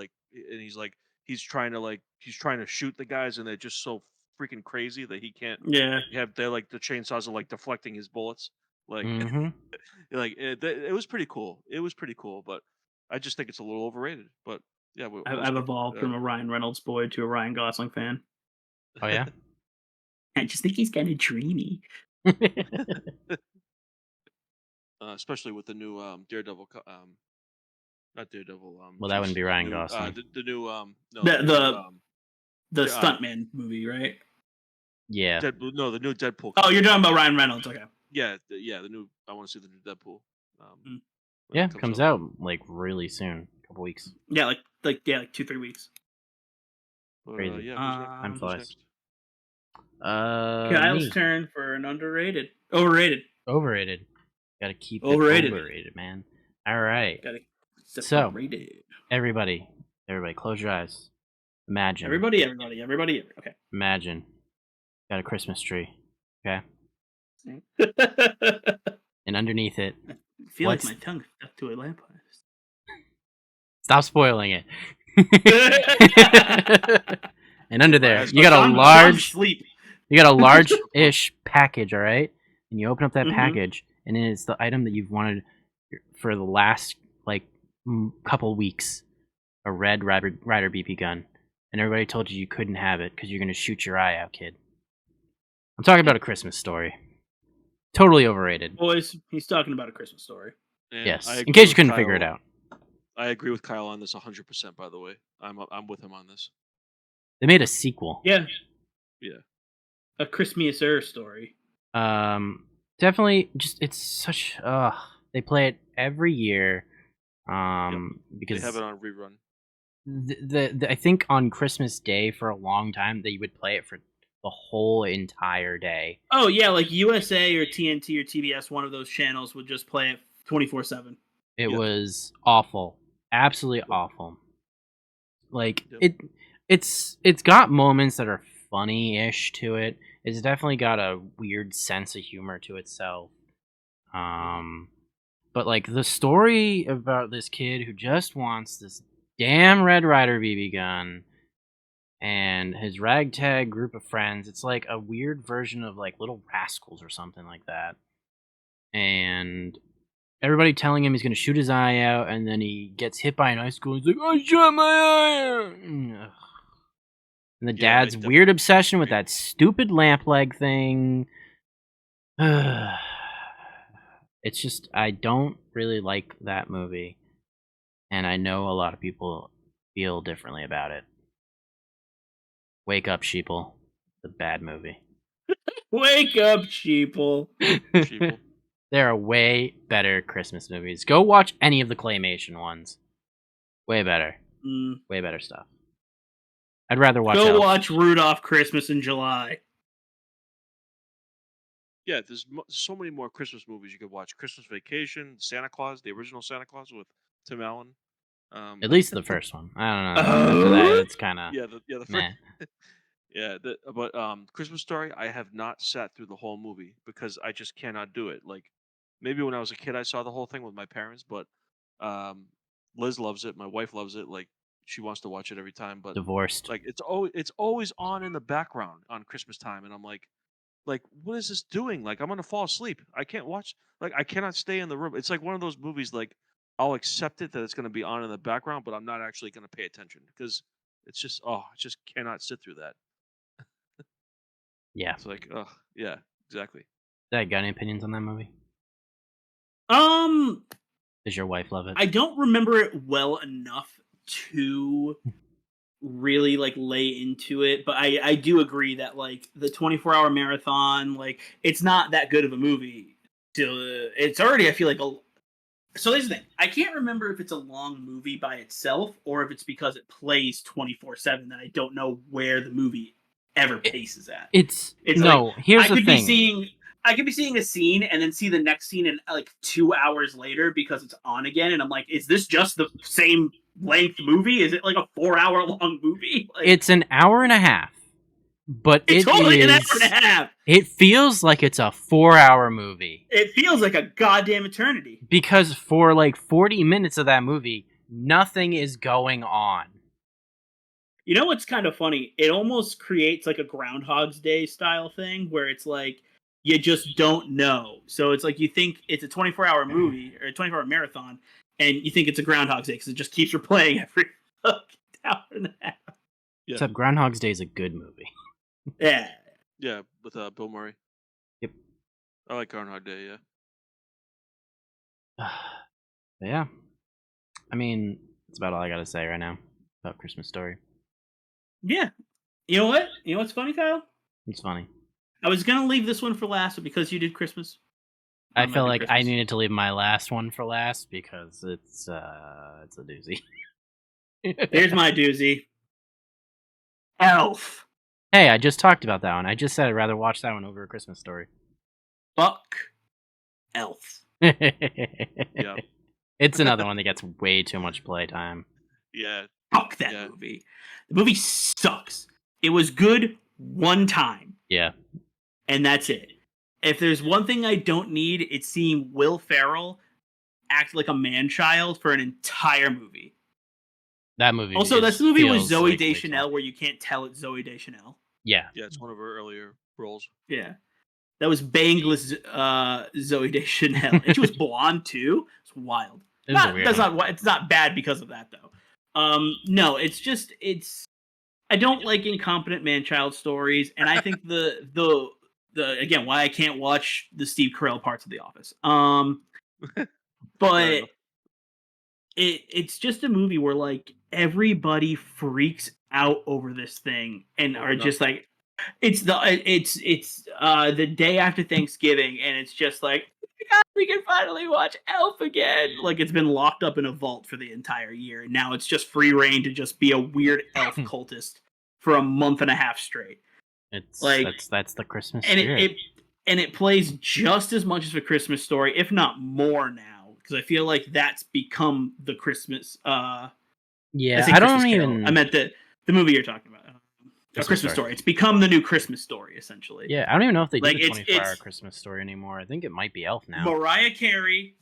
trying to shoot the guys, and they're just so freaking crazy that he can't. Yeah. They're like the chainsaws are like deflecting his bullets. Like, Mm-hmm. like it was pretty cool. It was pretty cool, but I just think it's a little overrated. But yeah, I've evolved from a Ryan Reynolds boy to a Ryan Gosling fan. Oh, yeah? I just think he's kind of dreamy. especially with the new Daredevil. Not Daredevil. Well, that wouldn't be Ryan new, Gosling. The new The Stuntman movie, right? Yeah. the new Deadpool. Oh, you're talking about Ryan Reynolds. Okay. Yeah, the new. I want to see the new Deadpool. when Yeah, it comes out like really soon. A couple weeks. Yeah, like 2-3 weeks. But, Crazy. yeah, Time who's flies. next? Kyle's Me. turn for an overrated. Overrated. Gotta keep Overrated. it overrated, man. All right. Gotta So- rated. Everybody, close your eyes. Imagine. Everybody. Okay. Imagine. Got a Christmas tree. Okay. And underneath it, I feel What's- like my tongue stuck to a lamppost. stop spoiling it. And under there, As you got a Sean's large, sleep. large-ish package. All right, and you open up that Mhm. package, and then it's the item that you've wanted for the last like couple weeks, a red Rider BB gun, and everybody told you couldn't have it because you're gonna shoot your eye out, kid. I'm talking about A Christmas Story. Totally overrated. Boys, he's talking about A Christmas Story. And Yes, I in agree case you with couldn't figure it Kyle. out. I agree with Kyle on this 100%. By the way, I'm with him on this. They made a sequel. Yeah. Yeah. A Christmas story. Definitely just it's such they play it every year. They Because have it on rerun. the I think on Christmas Day for a long time they would play it for the whole entire day. Oh yeah, like USA or TNT or TBS, one of those channels would just play it 24/7. It Yep. was awful. Absolutely awful. Like Yep. it's got moments that are funny-ish to it. It's definitely got a weird sense of humor to itself. But like the story about this kid who just wants this damn Red Ryder BB gun and his ragtag group of friends, it's like a weird version of like Little Rascals or something like that. And everybody telling him he's gonna shoot his eye out, and then he gets hit by an icicle. He's like, "I shot my eye out." Ugh. And the Yeah, I dad's definitely weird obsession with agree. that stupid lamp leg thing. It's just I don't really like that movie, and I know a lot of people feel differently about it. Wake up, sheeple. The bad movie. Wake up, sheeple. Sheeple. There are way better Christmas movies. Go watch any of the claymation ones. Way better. Way better stuff. I'd rather watch Go Elf. watch Rudolph Christmas in July. Yeah, there's so many more Christmas movies you could watch. Christmas Vacation, Santa Claus, the original Santa Claus with Tim Allen. At least the first one. I don't know. After that, it's kind of the first. Yeah, but Christmas Story, I have not sat through the whole movie because I just cannot do it. Like, maybe when I was a kid, I saw the whole thing with my parents, but Liz loves it. My wife loves it. Like, she wants to watch it every time. But divorced. like, it's always on in the background on Christmas time, and I'm like, what is this doing? Like, I'm gonna fall asleep. I can't watch. Like, I cannot stay in the room. It's like one of those movies. Like, I'll accept it that it's gonna be on in the background, but I'm not actually gonna pay attention because it's just I just cannot sit through that. Yeah. It's like, oh, yeah, exactly. Dad, got any opinions on that movie? Does your wife love it? I don't remember it well enough to really like lay into it, but I do agree that like the 24-hour marathon, like it's not that good of a movie. It's already, I feel like so there's the thing. I can't remember if it's a long movie by itself or if it's because it plays 24/7 that I don't know where the movie ever paces at. It's no. Like, here's the thing. I could be seeing a scene and then see the next scene in like 2 hours later because it's on again, and I'm like, is this just the same length movie? Is it like a 4-hour long movie? Like, it's an hour and a half, but it's totally an hour and a half. It feels like it's a 4-hour movie. It feels like a goddamn eternity. Because for like 40 minutes of that movie, nothing is going on. You know what's kind of funny? It almost creates like a Groundhog's Day style thing where it's like you just don't know. So it's like you think it's a 24-hour movie or a 24-hour marathon, and you think it's a Groundhog's Day because it just keeps replaying every hour and a half. Yeah. Except Groundhog's Day is a good movie. Yeah. Yeah, with Bill Murray. Yep. I like Groundhog Day, yeah. Yeah. I mean, that's about all I gotta say right now about Christmas Story. Yeah. You know what? You know what's funny, Kyle? It's funny. I was gonna leave this one for last, but because you did Christmas, I feel like I needed to leave my last one for last because it's a doozy. Here's my doozy. Elf. Hey, I just talked about that one. I just said I'd rather watch that one over A Christmas Story. Fuck Elf. Yeah. It's another one that gets way too much playtime. Yeah. Fuck that movie. The movie sucks. It was good one time. Yeah. And that's it. If there's one thing I don't need, it's seeing Will Ferrell act like a man-child for an entire movie. That movie. Also, this movie was Zooey Deschanel, where you can't tell it's Zooey Deschanel. Yeah. Yeah, it's one of her earlier roles. Yeah. That was bangless Zooey Deschanel. And she was blonde, too. It's wild. It's not bad because of that, though. No, it's just, I don't like incompetent man-child stories, and I think the again, why I can't watch the Steve Carell parts of The Office. But it's just a movie where like everybody freaks out over this thing and are just like, it's the day after Thanksgiving, and it's just like, God, we can finally watch Elf again. Like, it's been locked up in a vault for the entire year, and now it's just free reign to just be a weird elf cultist for a month and a half straight. It's like that's the Christmas spirit. And it plays just as much as A Christmas Story, if not more now, because I feel like that's become the Christmas. Yeah, I don't even. Carol. I meant the movie you're talking about. A Christmas Story. It's become the new Christmas Story, essentially. Yeah, I don't even know if they do a 24-hour Christmas Story anymore. I think it might be Elf now. Mariah Carey,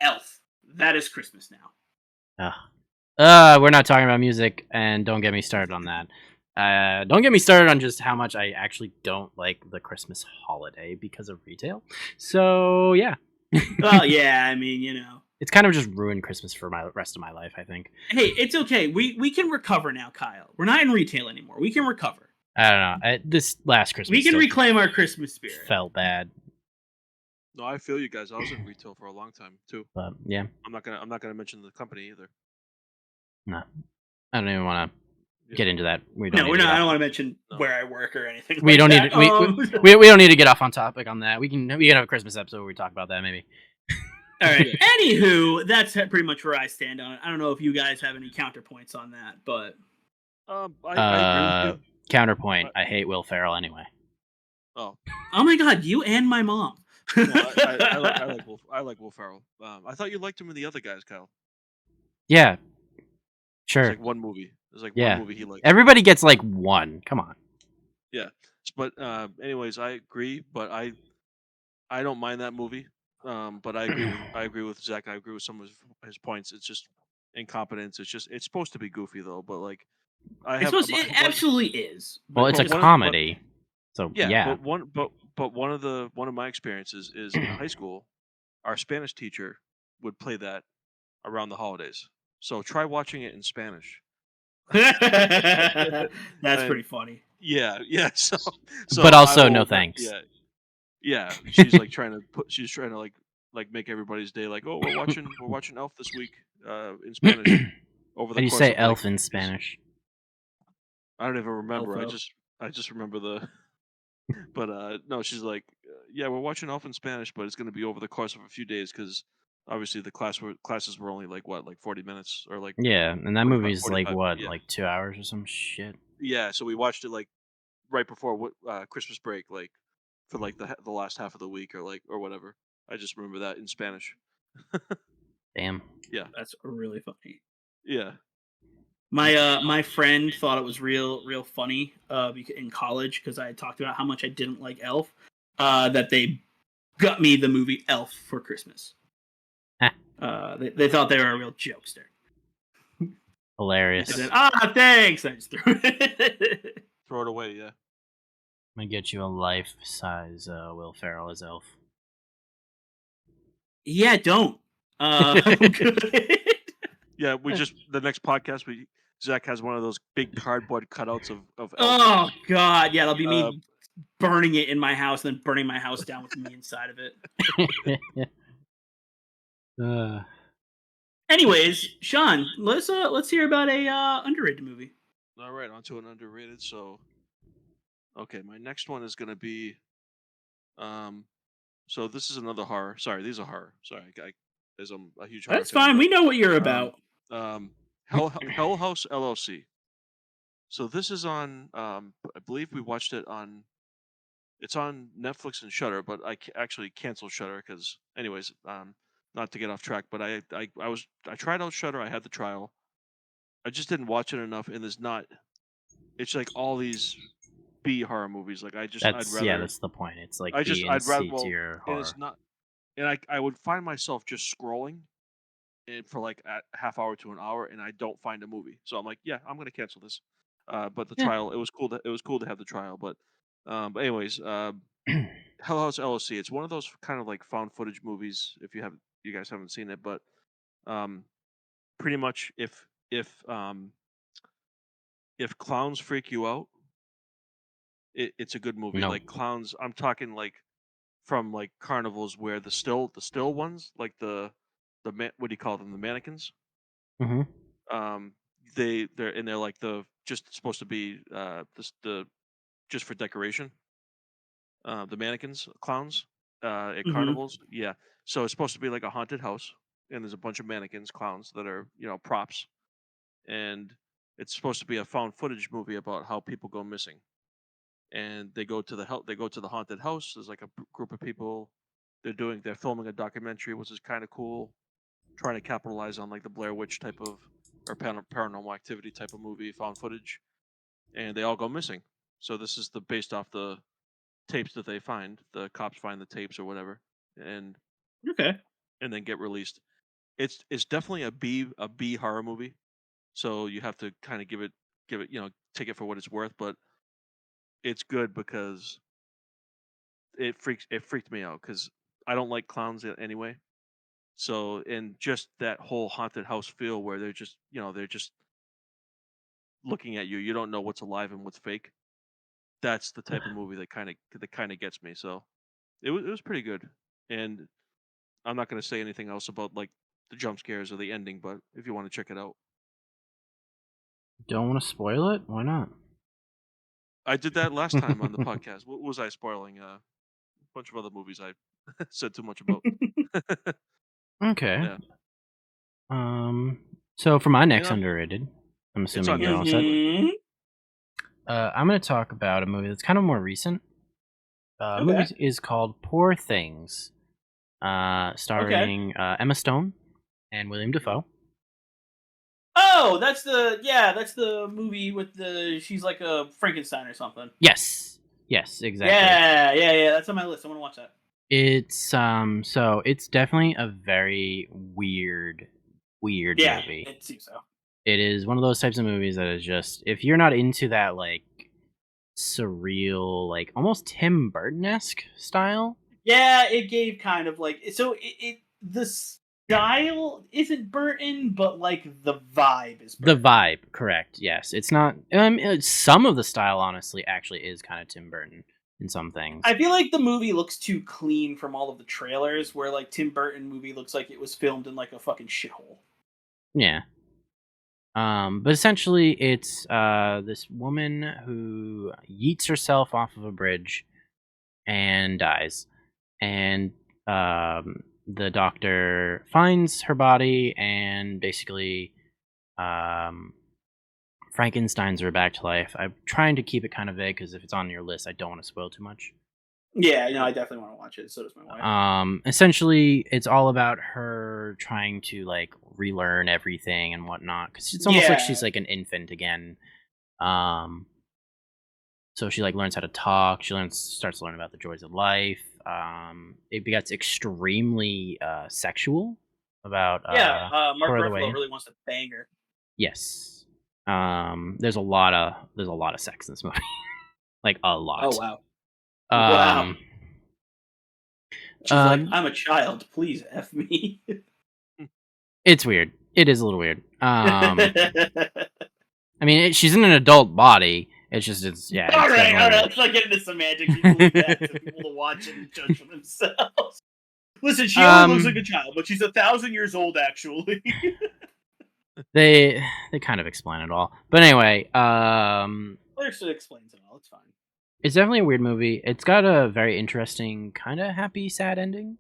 Elf. That is Christmas now. We're not talking about music, and don't get me started on that. Don't get me started on just how much I actually don't like the Christmas holiday because of retail. So, yeah. Well, yeah, I mean, you know. It's kind of just ruined Christmas for my rest of my life, I think. Hey, it's okay. We can recover now, Kyle. We're not in retail anymore. We can recover. I don't know. This last Christmas, we can reclaim our Christmas spirit. Felt bad. No, I feel you guys. I was in retail for a long time too. But yeah, I'm not gonna mention the company either. no, I don't even want to Yeah. get into that. We don't No, need we're to not. get I off. don't want to mention No. where I work or anything We like don't need that. to, we don't need to get off on topic on that. We can have a Christmas episode where we talk about that maybe. All right. Yeah. Anywho, that's pretty much where I stand on it. I don't know if you guys have any counterpoints on that, but I agree with you. Counterpoint: I- I hate Will Ferrell anyway. Oh, oh my god, you and my mom. no, I like Will Ferrell. I thought you liked him in the other guys, Kyle. Yeah, There's sure. like one movie. There's like one Yeah, movie he likes. everybody gets like one. Come on. Yeah, but anyways, I agree, but I don't mind that movie. But I agree with Zach. I agree with some of his points. It's just incompetence. It's supposed to be goofy though, but like I It's have supposed my, it absolutely is. Well, But it's a just, comedy, so yeah, yeah. but one of my experiences is in high school, our Spanish teacher would play that around the holidays. So try watching it in Spanish. that's And pretty funny. yeah, yeah. But I also, no will thanks. yeah. She's like she's trying to like make everybody's day like, oh, we're watching Elf this week in Spanish over How the do you course say of like elf in Spanish? I don't even remember. Elfo. I just remember the but no, she's like, yeah, we're watching Elf in Spanish, but it's going to be over the course of a few days because obviously the classes were only like what, like 40 minutes or like Yeah, and that 45, movie's like 45. what, Yeah, like 2 hours or some shit. yeah. So we watched it like right before Christmas break, like for like the last half of the week or like or whatever. I just remember that in Spanish. Damn. Yeah, That's really funny. yeah. My friend thought it was real funny in college because I had talked about how much I didn't like Elf. That they got me the movie Elf for Christmas. They thought they were a real jokester. Hilarious. And then, thanks. I just threw it. Throw it away. Yeah. I'm gonna get you a life-size Will Ferrell as Elf. Yeah, don't. I'm good. Yeah, we just the next podcast Zach has one of those big cardboard cutouts of Elf. Oh god, yeah, that'll be me burning it in my house and then burning my house down with me inside of it. Anyways, Sean, let's hear about a underrated movie. All right, on to an underrated. So, okay, my next one is gonna be, so this is another horror. Sorry, these are horror. Sorry, there's a huge horror. That's fan, fine. but, We know what you're about. Hell House LLC. So this is on. I believe we watched it on. It's on Netflix and Shutter, but I actually canceled Shutter because, anyways, not to get off track, but I tried out Shutter. I had the trial. I just didn't watch it enough, and there's not. It's like all these B horror movies. Like I'd rather. That's the point. It's like I'd rather tier and horror. it's not. And I would find myself just scrolling, for like a half hour to an hour, and I don't find a movie. So I'm like, yeah, I'm gonna cancel this. But the trial, it was cool. It was cool to have the trial. But anyways, Hell House LLC. It's one of those kind of like found footage movies. If you guys haven't seen it, but um, pretty much if clowns freak you out, it's a good movie. No. Like clowns, I'm talking like from like carnivals where the still ones, like what do you call them, the mannequins. Mm-hmm. They're like the just supposed to be the just for decoration. The mannequins, clowns, at Mm-hmm. carnivals. Yeah. So it's supposed to be like a haunted house, and there's a bunch of mannequins, clowns that are props, and it's supposed to be a found footage movie about how people go missing, and they go to the haunted house. There's like a group of people. They're filming a documentary, which is kind of cool, trying to capitalize on like the Blair Witch type of or paranormal activity type of movie, found footage, and they all go missing. So this is based off the tapes that they find. The cops find the tapes or whatever, and Okay. and then get released. It's definitely a B horror movie. So you have to kind of give it take it for what it's worth, but it's good because it freaked me out because I don't like clowns anyway. So and just that whole haunted house feel where they're just looking at you. You don't know what's alive and what's fake. That's the type of movie that kind of gets me. So it was pretty good. And I'm not going to say anything else about like the jump scares or the ending, but if you want to check it out, Don't want to spoil it? Why not? I did that last time on the podcast. What was I spoiling? A bunch of other movies I said too much about. Okay. Yeah, So for my you next know, underrated, I'm it's assuming on you're all Netflix, set. by the way. Mhm. I'm going to talk about a movie that's kind of more recent. Movie Okay. is called Poor Things, Okay. starring Emma Stone and William Dafoe. Oh, that's the movie with she's like a Frankenstein or something. Yes, exactly. Yeah. That's on my list. I want to watch that. It's so it's definitely a very weird Yeah, movie. it seems so. It is one of those types of movies that is just, if you're not into that like surreal, like almost Tim Burton-esque style. Yeah, it gave kind of like the style isn't Burton, but like the vibe is The Burton. vibe, correct? Yes, it's not. Some of the style, honestly, actually is kind of Tim Burton in some things. I feel like the movie looks too clean from all of the trailers, where like Tim Burton movie looks like it was filmed in like a fucking shithole. Yeah. But essentially, it's this woman who yeets herself off of a bridge and dies, and the doctor finds her body and basically Frankenstein's her back to life. I'm trying to keep it kind of vague because if it's on your list, I don't want to spoil too much. Yeah, no, Yep. I definitely want to watch it. So does my wife. Essentially, it's all about her trying to like relearn everything and whatnot because it's almost like she's Yeah. like an infant again. Um, so she like learns how to talk. She starts to learn about the joys of life. It gets extremely sexual about Yeah, Mark part of the Ruffalo way. really wants to bang her. Yes. There's a lot of sex in this movie, like a Oh lot. wow. Wow. Um, She's like, I'm a child. Please F me. it's weird. It is a little weird. I mean, she's in an adult body. It's just, it's all right. definitely weird. Let's not get into semantics. We can leave that to people to watch it and judge for themselves. Listen, she only looks like a child, but she's 1,000 years old, actually. They kind of explain it all, but anyway, Lyrics explains it all. It's fine. it's definitely a weird movie. It's got a very interesting, kind of happy, sad ending.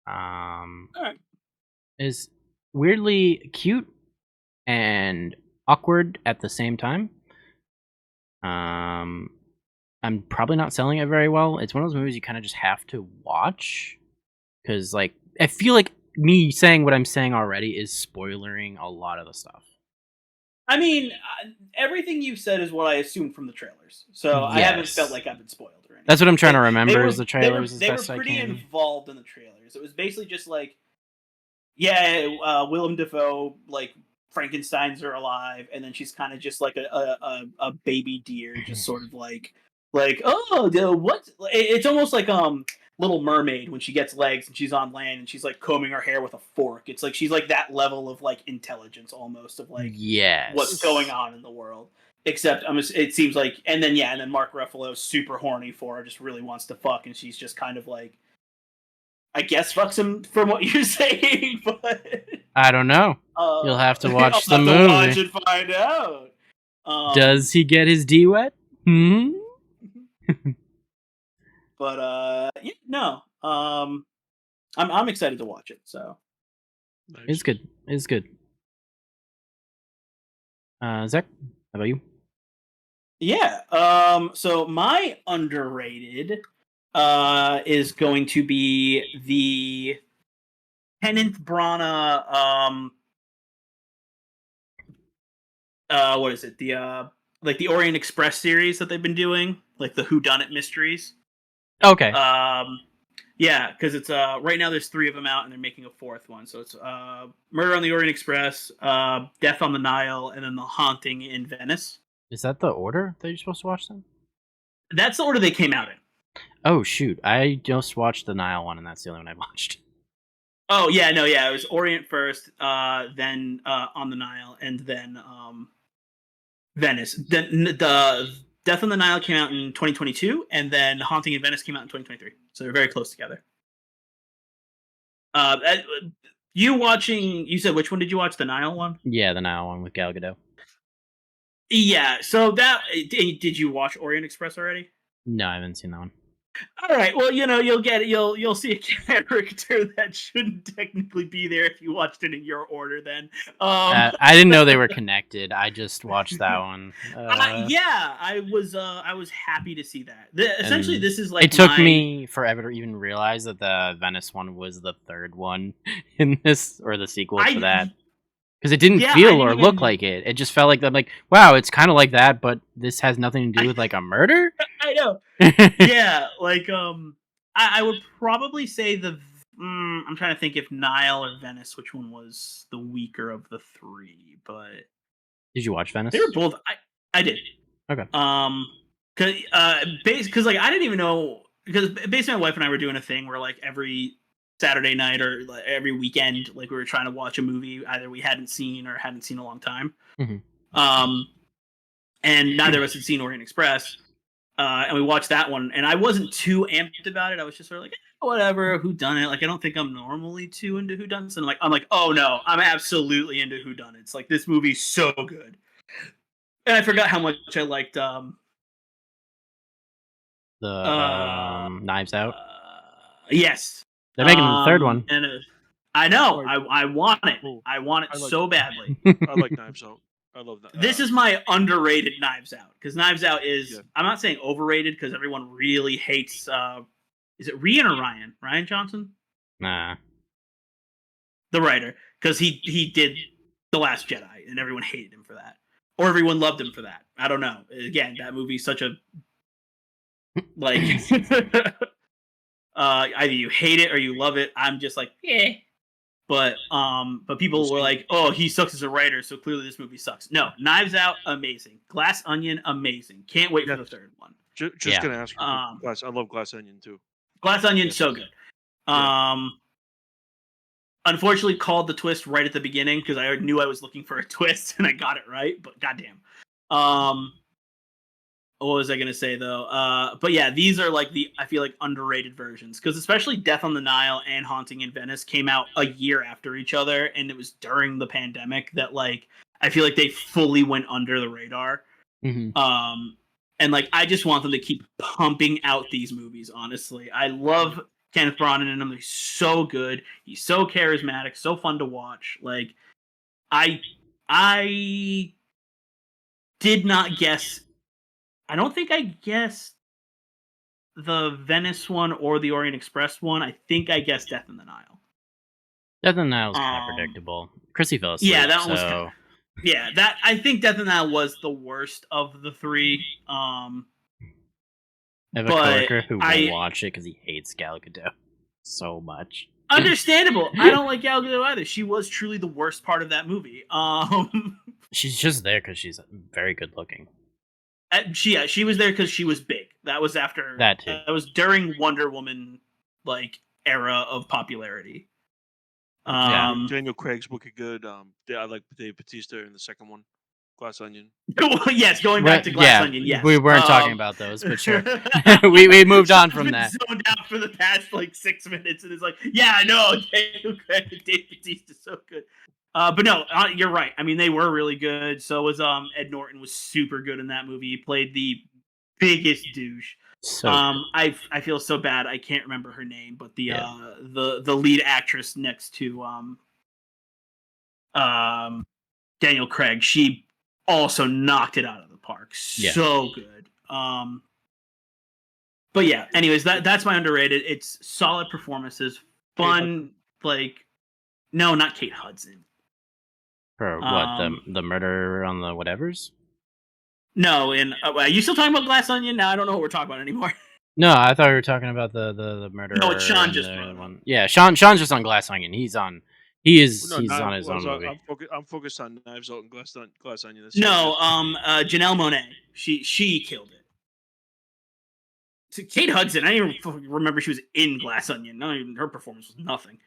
All right. Is weirdly cute and awkward at the same time. I'm probably not selling it very well. It's one of those movies you kind of just have to watch because, like, I feel like me saying what I'm saying already is spoiling a lot of the stuff. I mean, everything you've said is what I assumed from the trailers, so I haven't felt Yes. like I've been spoiled or anything. That's what I'm trying to They remember were is the trailers as they were best I pretty can. involved in the trailers. It was basically just like, yeah, Willem Dafoe, like Frankenstein's are alive, and then she's kind of just like a baby deer, just sort of like oh what? It's almost like Little Mermaid when she gets legs and she's on land and she's like combing her hair with a fork. It's like she's like that level of like intelligence almost of like Yes. what's going on in the world. Except it seems like, and then Mark Ruffalo's super horny for her, just really wants to fuck, and she's just kind of like, I guess fucks him from what you're saying, but I don't know. You'll have to watch the I'll have movie. to watch and find out. Does he get his D wet? Hmm. But yeah, no. I'm excited to watch it. So Nice. It's good. It's good. Zach, how about you? yeah. So my underrated is going to be the Kenneth Branagh what is it? The like the Orient Express series that they've been doing, like the Whodunit mysteries. Okay. Yeah, because it's right now there's 3 of them out and they're making a 4th one. So it's Murder on the Orient Express, Death on the Nile, and then The Haunting in Venice. Is that the order that you're supposed to watch them? That's the order they came out in. Oh shoot! I just watched the Nile one, and that's the only one I watched. Oh yeah, no, yeah, it was Orient first, then on the Nile, and then Venice. Then the Death on the Nile came out in 2022, and then Haunting in Venice came out in 2023. So they're very close together. Uh, you said which one did you watch? The Nile one? Yeah, the Nile one with Gal Gadot. Yeah. So did you watch Orient Express already? No, I haven't seen that one. All right. Well, you'll get it. You'll see a character that shouldn't technically be there if you watched it in your order. Then, I didn't know they were connected. I just watched that one. yeah, I was happy to see that. Essentially, this is like it took me forever to even realize that the Venice one was the third one in this, or the sequel to that. Because it didn't feel or look like it. It just felt like I'm like, wow, it's kind of like that, but this has nothing to do with like a murder. I know. Yeah, like I would probably say I'm trying to think if Nile or Venice, which one was the weaker of the three. But did you watch Venice? They were both. I did. Okay. Because like I didn't even know, because basically my wife and I were doing a thing where like every Saturday night or like every weekend, like we were trying to watch a movie either we hadn't seen or hadn't seen a long time. Mm-hmm. And neither of us had seen Orient Express. And we watched that one, and I wasn't too amped about it. I was just sort of like, whatever, whodunit. Like, I don't think I'm normally too into whodunits. And I'm like, oh no, I'm absolutely into whodunits. Like, this movie's so good. And I forgot how much I liked Knives Out. Yes, they're making the third one. And I know, I want it. I want it so badly. I like Knives Out. I love that. This is my underrated Knives Out, because Knives Out is, I'm not saying overrated because everyone really hates, is it Rian or Ryan? Ryan Johnson? Nah. The writer, because he did The Last Jedi, and everyone hated him for that. Or everyone loved him for that. I don't know. Again, that movie's such a, like, either you hate it or you love it. I'm just like, yeah. But people were like, oh, he sucks as a writer, so clearly this movie sucks. No, Knives Out, amazing. Glass Onion, amazing. Can't wait for the third one. Just gonna ask you, I love Glass Onion too. Glass Onion's so good. Unfortunately, called the twist right at the beginning because I knew I was looking for a twist and I got it right. But goddamn, what was I gonna say though? But yeah, these are like I feel like underrated versions, because especially Death on the Nile and Haunting in Venice came out a year after each other, and it was during the pandemic that like I feel like they fully went under the radar. Mm-hmm. And like I just want them to keep pumping out these movies. Honestly, I love Kenneth Branagh in them. He's so good. He's so charismatic, so fun to watch. Like I did not guess. I don't think I guessed the Venice one or the Orient Express one. I think I guessed Death in the Nile. Death in the Nile was kind of predictable. Chrissy fell asleep. Yeah, that one was kind of, that I think Death in the Nile was the worst of the three. I have a coworker who won't watch it because he hates Gal Gadot so much. Understandable. I don't like Gal Gadot either. She was truly the worst part of that movie. She's just there because she's very good looking. She was there because she was big. That was after that too. That was during Wonder Woman like era of popularity. Daniel Craig's looking good. I like Dave Bautista in the second one, Glass Onion. Yes, going back to Glass Onion. Yes, we weren't talking about those, but sure, we moved on from that. Zoned out for the past like 6 minutes, and it's like, yeah, I know, Daniel Craig and Dave Bautista so good. But no, you're right. I mean, they were really good. So was Ed Norton was super good in that movie. He played the biggest douche. So I feel so bad. I can't remember her name, but the lead actress next to Daniel Craig, she also knocked it out of the park. So good. But yeah, anyways, that's my underrated. It's solid performances, fun. Like, no, not Kate Hudson. For what, the murder on the whatevers? No, and are you still talking about Glass Onion? Now I don't know what we're talking about anymore. No, I thought we were talking about the murder. No, it's Sean just one. Yeah, Sean's just on Glass Onion. He's on his own movie. I'm focused on Knives Out and Glass Onion. No, Janelle Monáe. She killed it. So Kate Hudson, I didn't even remember she was in Glass Onion. Not even her performance was nothing.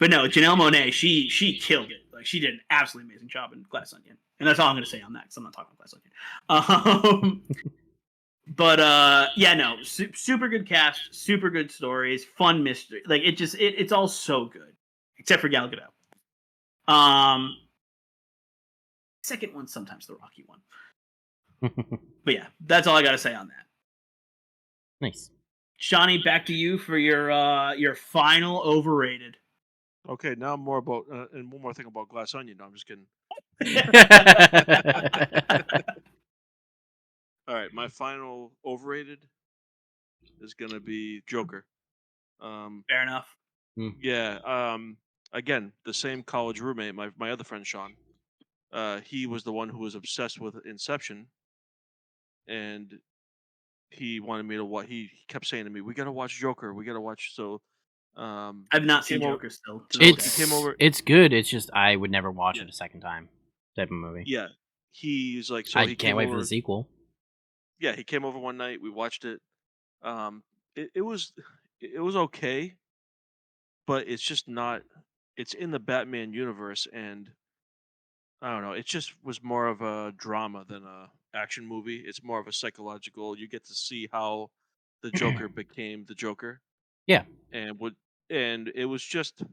But no, Janelle Monáe, she killed it. Like, she did an absolutely amazing job in Glass Onion. And that's all I'm going to say on that, because I'm not talking about Glass Onion. yeah, no, super good cast, super good stories, fun mystery. Like it's all so good, except for Gal Gadot. Second one's sometimes the rocky one. But yeah, that's all I got to say on that. Nice. Shawnee, back to you for your final overrated. Okay, now more about and one more thing about Glass Onion. No, I'm just kidding. All right, my final overrated is gonna be Joker. Fair enough. Yeah. Again, the same college roommate, my other friend Sean. He was the one who was obsessed with Inception, and he wanted me to watch. He kept saying to me, "We gotta watch Joker. We gotta watch." So, I've he not seen came over. Joker still. To So this he day. came over. It's good. It's just I would never watch Yeah, it a second time. Type of movie. yeah. He's like, so I he can't came wait for the over. sequel. Yeah, he came over one night. We watched it. Um, it was okay, but it's just not. It's in the Batman universe, and I don't know. It just was more of a drama than a action movie. It's more of a psychological. You get to see how the Joker became the Joker, Yeah. and it was just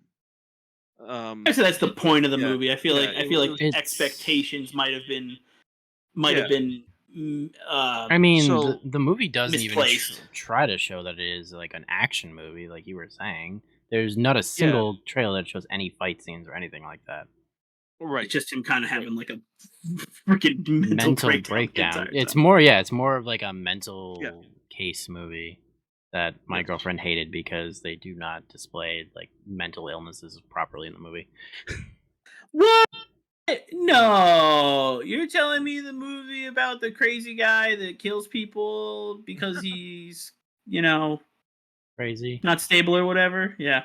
So that's the point of the yeah, movie. I feel yeah. like It was It's. expectations might have been yeah. I mean, So the movie doesn't even misplaced. try to show that it is like an action movie, like you were saying. There's not a yeah, single trailer that shows any fight scenes or anything like that. It's right, just him kind of right. having like a freaking mental breakdown the entire It's time. more, yeah, it's more of like a Yeah, mental case movie that my yes. girlfriend hated because they do not display like mental illnesses properly in the movie. What? No, you're telling me the movie about the crazy guy that kills people because he's, Crazy. not stable or whatever? Yeah.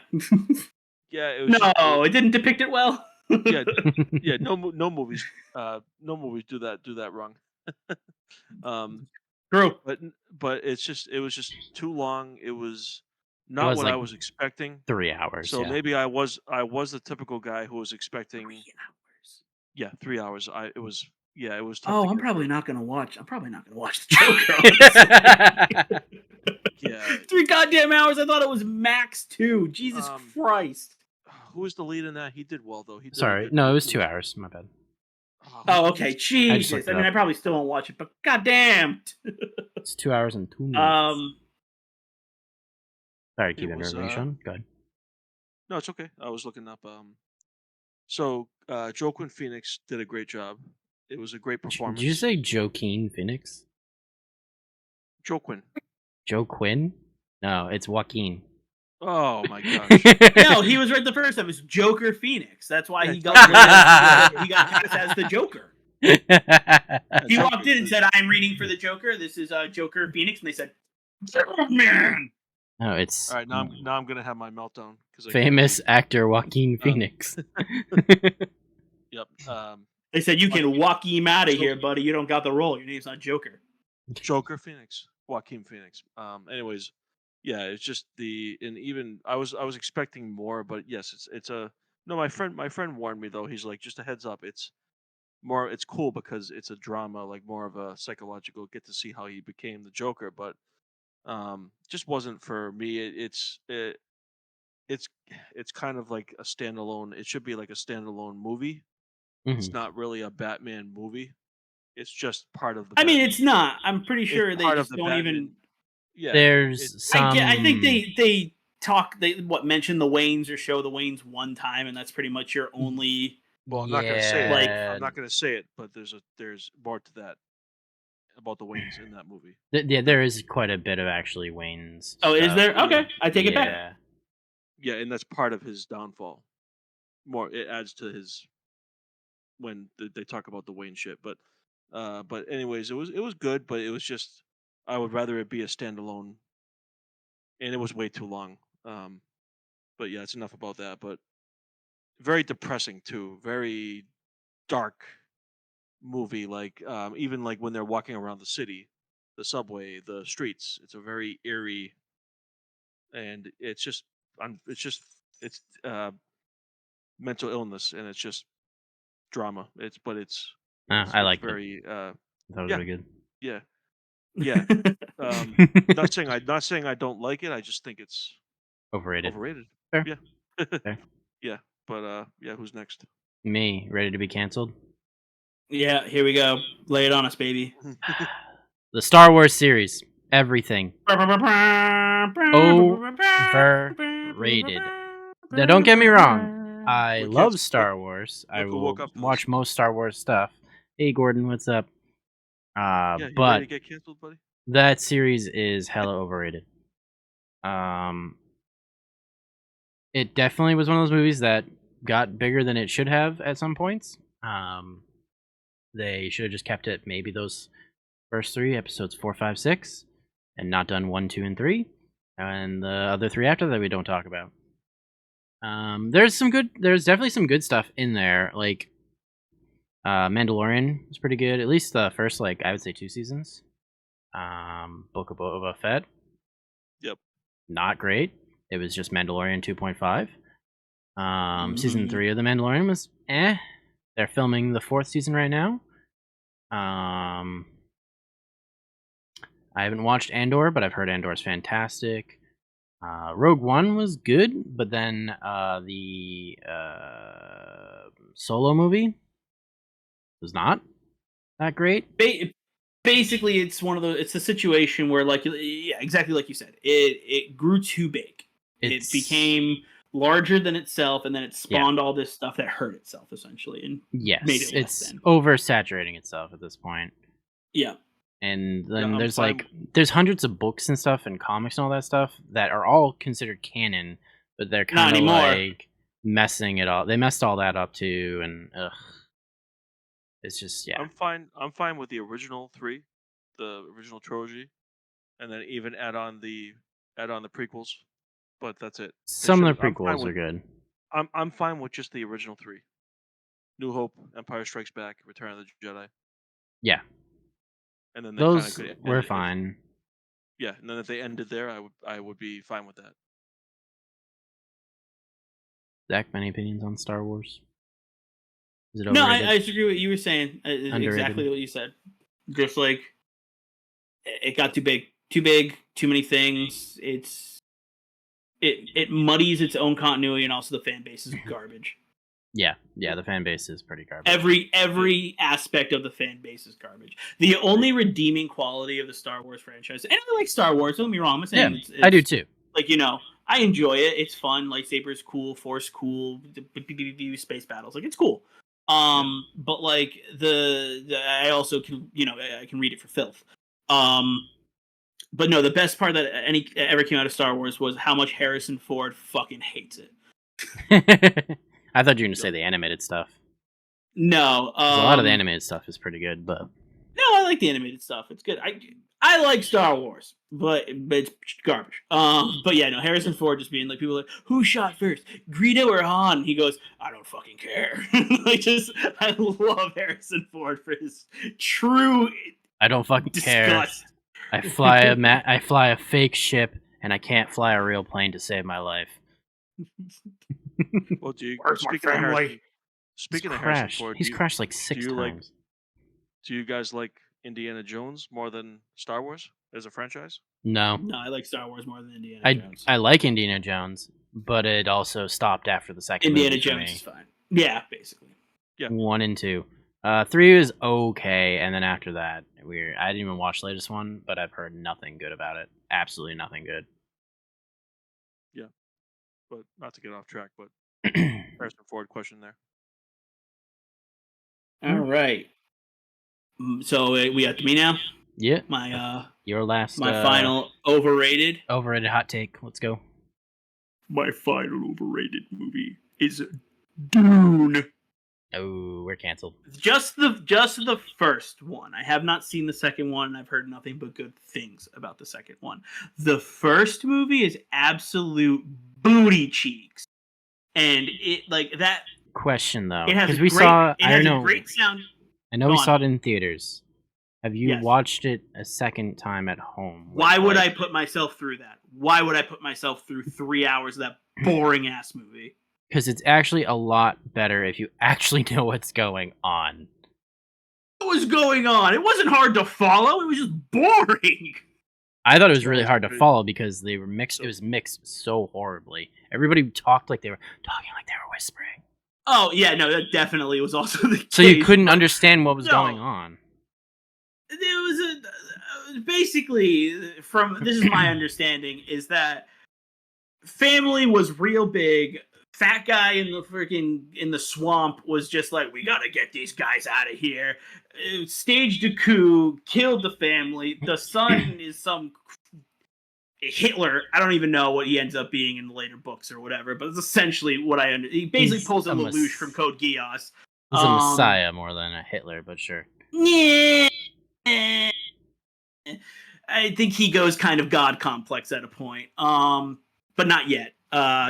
Yeah, it was just No, it didn't depict it well. yeah, yeah. No movies do that wrong. um, True. but it was just too long. It was It not was what I like was expecting. 3 hours, So yeah. maybe I was the typical guy who was expecting 3 hours. 3 hours. It was tough Oh, to I'm get probably through. not gonna watch. I'm probably not gonna watch the Joker. Honestly, Yeah. 3 goddamn hours. I thought it was max 2. Jesus Um, Christ. who was the lead in that? He did well though. He did a Sorry, good. no, it was He 2 hours. My bad. who's Oh, the okay. lead? I just Jesus. looked I it mean, up. I probably still won't watch it, but goddamn. It's 2 hours and 2 minutes. um, Sorry, It keep was interrupting, Sean. Go ahead. no, it's okay. I was looking up. So Joaquin Phoenix did a great job. It was a great Did you performance. say Joaquin Phoenix? Joaquin. Joe Quinn? No, it's Joaquin. Oh my gosh. no, he was right the first time. It's Joker Phoenix. That's why Yeah, he got Joker Phoenix. he got cast as the Joker. Yeah, He Joker. walked in and said, "I'm reading for the Joker. This is Joker Phoenix," and they said, "Man." No, All it's right, now I'm gonna have my meltdown because I can't famous read. actor Joaquin Phoenix. Yep. They said, "You But can walk him out of Jo- here, buddy. You don't got the role. Your name's not Joker." Joker Phoenix, Joaquin Phoenix. Anyways, yeah, it's just and even I was expecting more, but yes, it's a no. My friend warned me though. He's like, just a heads up. It's cool because it's a drama, like more of a psychological. Get to see how he became the Joker, but just wasn't for me. It's it's kind of like a standalone. It should be like a standalone movie. It's Mhm. not really a Batman movie. It's just part of the I mean, Batman. it's not. I'm pretty It's sure they part of just the don't even. Batman. Yeah. It There's I think some. they talk. They mention the Waynes or show the Waynes one time, and that's pretty much your only well, I'm not gonna say it. like. Yeah. I'm not gonna say it, but there's more to that about the Waynes in that movie. Yeah, there is quite a bit of actually Wayne's Oh, is stuff. there? Okay, I take it back. Yeah. Yeah, and that's part of his downfall. More it adds to his when they talk about the Wayne shit. But anyways, it was good, but it was just I would rather it be a standalone, and it was way too long. Um, but yeah, it's enough about that. But very depressing too. Very dark movie. Like even like when they're walking around the city, the subway, the streets. It's a very eerie, and it's just it's mental illness, and it's just drama. It's I it's liked it. very That was yeah really good. yeah. Yeah. Not saying I don't like it. I just think it's Overrated. overrated. Fair. Yeah. Fair. Yeah. But yeah, who's next? Me, ready to be canceled? Yeah, here we go. Lay it on us, baby. The Star Wars series. Everything. Overrated. Now, don't get me wrong. I Look, love kids, Star Wars. I look who will woke up to watch this. most Star Wars stuff. Hey, Gordon, what's up? Yeah, you ready But to get canceled, buddy? that series is hella overrated. It definitely was one of those movies that got bigger than it should have at some points. They should have just kept it maybe those first three episodes 4, 5, 6, and not done 1, 2, and 3, and the other three after that we don't talk about. There's definitely some good stuff in there. Like Mandalorian was pretty good. At least the first, like, I would say 2 seasons. Book of Boba Fett, Yep. not great. It was just Mandalorian 2.5. Season 3 of The Mandalorian was eh. They're filming the 4th season right now. I haven't watched Andor, but I've heard Andor's fantastic. Rogue One was good, but then the Solo movie was not that great. Basically, it's one of those. It's a situation where, like, yeah, exactly like you said, it grew too big. It became larger than itself, and then it spawned all this stuff that hurt itself essentially, and made it less it's than. oversaturating itself at this point. Yeah. And then there's hundreds of books and stuff and comics and all that stuff that are all considered canon, but they're kind of like messing it all. They messed all that up too, and it's just I'm fine with the original 3, the original trilogy, and then even add on the prequels. But that's it. Some of the prequels are good. I'm fine with just the original 3: New Hope, Empire Strikes Back, Return of the Jedi. Yeah. And then those were fine. Yeah, and then if they ended there, I would be fine with that. Zach, any opinions on Star Wars? Is it overrated? No, I agree with what you were saying. Exactly what you said. Just like it got too big, too many things. It muddies its own continuity, and also the fan base is garbage. Yeah, the fan base is pretty garbage. Every aspect of the fan base is garbage. The only redeeming quality of the Star Wars franchise, and I like Star Wars, don't get me wrong, I'm saying it's I do too. Like, you know, I enjoy it. It's fun. Lightsabers cool, Force cool, space battles, like, it's cool. But like I also can, I can read it for filth. But no, the best part that ever came out of Star Wars was how much Harrison Ford fucking hates it. I thought you were going to say the animated stuff. No. A lot of the animated stuff is pretty good, but... No, I like the animated stuff. It's good. I like Star Wars, but it's garbage. But yeah, no, Harrison Ford just being like, people are like, who shot first, Greedo or Han? He goes, I don't fucking care. I love Harrison Ford for his true I don't fucking disgust. Care. I fly a fake ship, and I can't fly a real plane to save my life. Well, Speaking of Harrison Ford, he's crashed like 6 times. Do you guys like Indiana Jones more than Star Wars as a franchise? No, I like Star Wars more than Indiana Jones. I like Indiana Jones, but it also stopped after the second movie. Indiana Jones is fine. Yeah, basically. Yeah. 1 and 2. 3 was okay, and then after that, I didn't even watch the latest one, but I've heard nothing good about it. Absolutely nothing good. Yeah. But not to get off track, but Harrison Ford question there. All right. So we up to me now? Yeah. My your last my final overrated hot take. Let's go. My final overrated movie is Dune. Oh, we're canceled. Just the first one. I have not seen the second one, and I've heard nothing but good things about the second one. The first movie is absolute booty cheeks, and it like that. Question though, because we saw. I don't know. Great sound. I know we saw it in theaters. Have you watched it a second time at home? Why would I put myself through that? Why would I put myself through 3 hours of that boring ass movie? Because it's actually a lot better if you actually know what's going on. It was was going on? It wasn't hard to follow. It was just boring. I thought it was really hard to follow because they were mixed. It was mixed so horribly. Everybody talked like they were whispering. Oh yeah, no, that definitely was also the case. So you couldn't understand what was going on. There was basically from this is my understanding is that family was real big. Fat guy in the swamp was just like, we gotta get these guys out of here. Staged a coup, killed the family. The son is some Hitler. I don't even know what he ends up being in the later books or whatever, but it's essentially what I understand. He basically pulls a Lelouch from Code Geass. He's a messiah more than a Hitler, but sure. Yeah. I think he goes kind of god complex at a point. But not yet.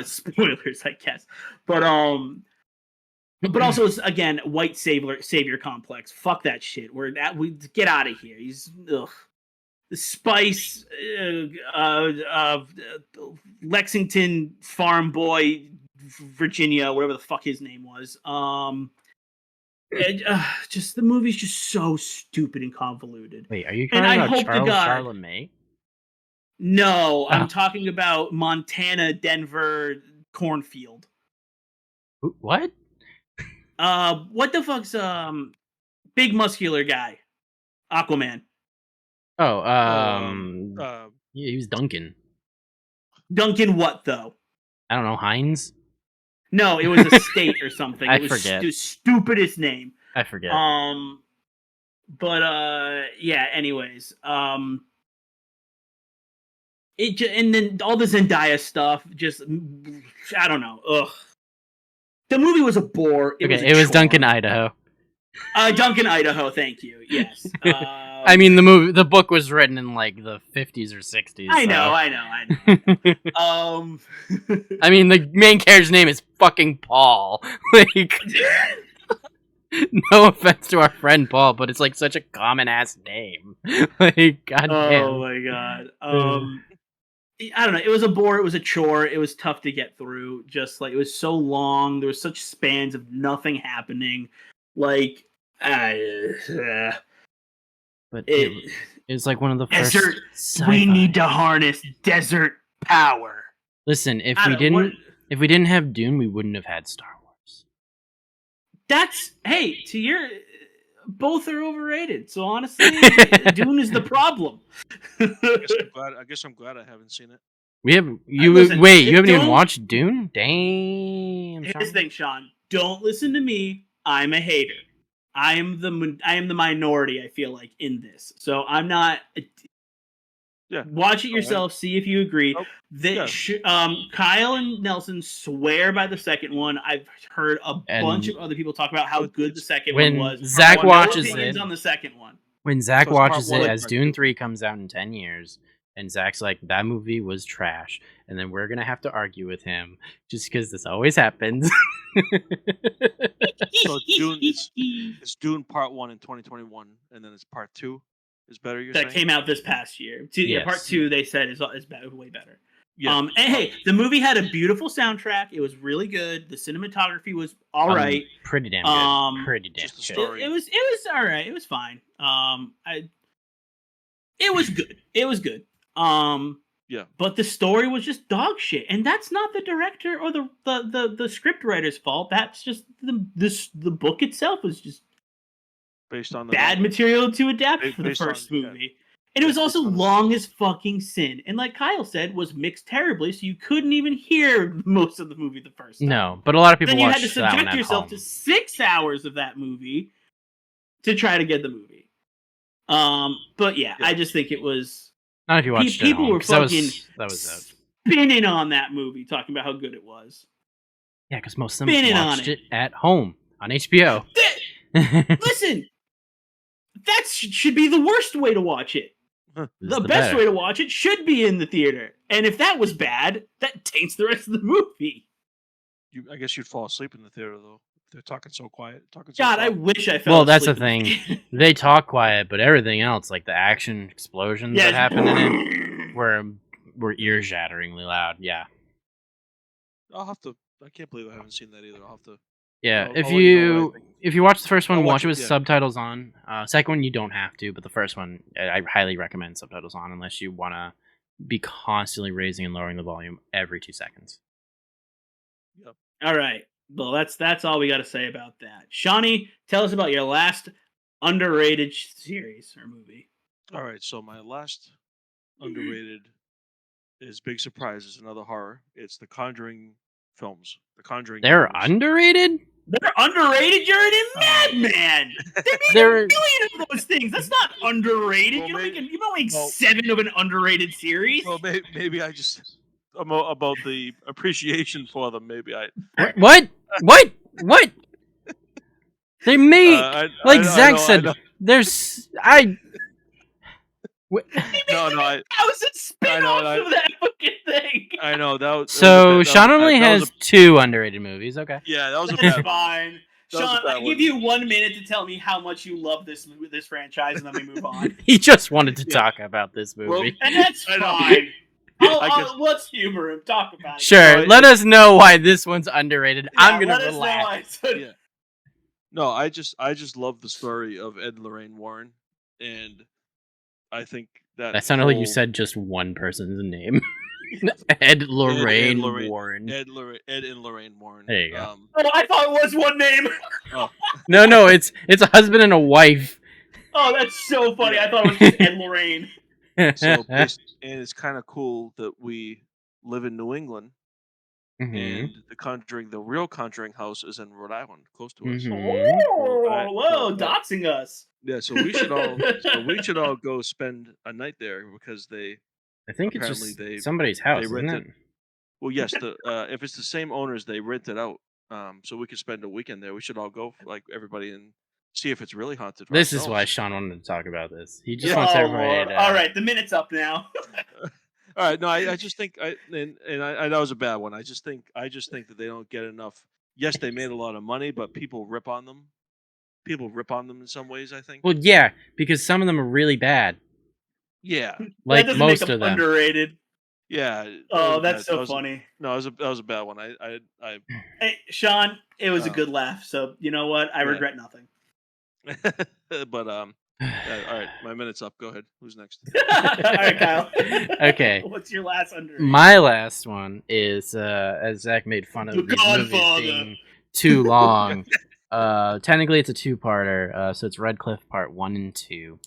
Spoilers, I guess. But also again, white savior complex. Fuck that shit. We get out of here. He's the Spice, Lexington farm boy, Virginia, whatever the fuck his name was. Just the movie's just so stupid and convoluted. Wait, are you talking about Charles Charlemagne? No, I'm talking about Montana, Denver, cornfield. What? What the fuck's big muscular guy? Aquaman. Oh, yeah, he was Duncan. Duncan what though? I don't know, Hines? No, it was a state or something. I forget. The stupidest name. I forget. But yeah. Anyways, and then all the Zendaya stuff. Just I don't know. Ugh. The movie was a bore. It was Duncan, Idaho. Duncan, Idaho. Thank you. Yes. I mean, the book was written in like the 50s or 60s. I know. I mean, the main character's name is fucking Paul. Like, no offense to our friend Paul, but it's like such a common ass name. Like, goddamn. Oh my god. I don't know. It was a bore. It was a chore. It was tough to get through. Just like it was so long. There was such spans of nothing happening. Like, but it's like one of the first. Desert. We need to harness desert power. Listen, if we didn't have Dune, we wouldn't have had Star Wars. Both are overrated. So honestly, Dune is the problem. I guess I'm glad I haven't seen it. You haven't even watched Dune? Damn. Here's the thing, Sean. Don't listen to me. I'm a hater. I am the minority. I feel like in this. So I'm not. Yeah. Watch it yourself. See if you agree. Kyle and Nelson swear by the second one. I've heard a bunch of other people talk about how good the second one was. Zach watches it on the second one. When Zach watches it, as Dune 3 comes out in 10 years, and Zach's like, that movie was trash, and then we're gonna have to argue with him just because this always happens. So it's Dune Part 1 in 2021, and then it's Part 2 is better. That came out this past year. Yes. Part 2, they said is way better. Yeah. And hey, the movie had a beautiful soundtrack. It was really good. The cinematography was all right. Pretty damn good. Pretty damn just the good. story. It was all right. It was fine. It was good. It was good. Yeah. But the story was just dog shit, and that's not the director or the script writer's fault. That's just the book itself was just based on the bad material to adapt for the first movie. And it was also long as fucking sin. And like Kyle said, was mixed terribly, so you couldn't even hear most of the movie the first time. No, but a lot of people watched that. Then you had to subject yourself to 6 hours of that movie to try to get the movie. But yeah, I just think it was. Not if you watched people it were fucking that was spinning on that movie, talking about how good it was. Yeah, because most of them watched it at home on HBO. Listen, that should be the worst way to watch it. The best way to watch it should be in the theater. And if that was bad, that taints the rest of the movie. I guess you'd fall asleep in the theater, though. They're talking so quiet. I wish I fell asleep. That's the thing. They talk quiet, but everything else, like the action explosions that happen in it, were ear-shatteringly loud. Yeah. I can't believe I haven't seen that either. I'll have to Yeah, I'll if let you know what I you think. if you watch the first one, I'll watch watch it it, with yeah. subtitles on. Second one, you don't have to, but the first one, I highly recommend subtitles on unless you want to be constantly raising and lowering the volume every 2 seconds. Yep. All right. Well, that's all we got to say about that. Shawnee, tell us about your last underrated series or movie. All right, so my last underrated is Big Surprise. Is another horror. It's the Conjuring films, the Conjuring They're universe. underrated? They're underrated. You're a madman. They made They're a million of those things. That's not underrated. Well, you don't maybe- make you don't make well- 7 of an underrated series. Well, maybe I just about the appreciation for them. Maybe I what? They made like Zach said. know. There's No, I 1,000 spin-offs of that fucking thing. I know that. So Sean only has 2 underrated movies. Okay. Yeah, that was a That's bad one. fine. That was a Sean, bad I give one. you 1 minute to tell me how much you love this franchise, and then we move on. He just wanted to Yeah. talk about this movie. Well, And that's I know. fine. I guess- Let's humor him. Talk about it. Sure, No, let us know why this one's underrated. Yeah, I'm gonna let us know relax. why it's un- Yeah. No, I just love the story of Ed and Lorraine Warren, and I think That sounded like you whole- said just one person's name. Ed Lorraine Warren. Ed and Lorraine Warren. There you go. Oh, I thought it was one name. No, it's a husband and a wife. Oh, that's so funny. I thought it was just Ed Lorraine. So it's kind of cool that we live in New England, Mhm. and the real Conjuring house is in Rhode Island, close to us. Mhm. Oh, whoa, doxing us. Yeah, so we should all go spend a night there because they. I think it's Apparently just somebody's house, isn't rented- it? Well, yes, if it's the same owners, they rent it out, so we could spend a weekend there. We should all go, like everybody, and see if it's really haunted. For This is why ourselves. Sean wanted to talk about this. He just Oh, wants everybody Lord. to... All right, the minute's up now. All right, no, I just think I that was a bad one. I just think that they don't get enough. Yes, they made a lot of money, but people rip on them. People rip on them in some ways. I think. Well, yeah, because some of them are really bad. Yeah, Like that doesn't most make them of them. underrated. yeah. Oh, that that's was so bad. funny. No, that was a bad one. I Hey, Sean, it was a Oh. good laugh. So you know what? I Yeah. regret nothing. but yeah, all right, my minute's up. Go ahead. Who's next? All right, Kyle. Okay. What's your last underrated? My last one is, as Zach made fun of The these movies Godfather. being too long. Technically, it's a 2-parter. So it's Red Cliff Part 1 and 2.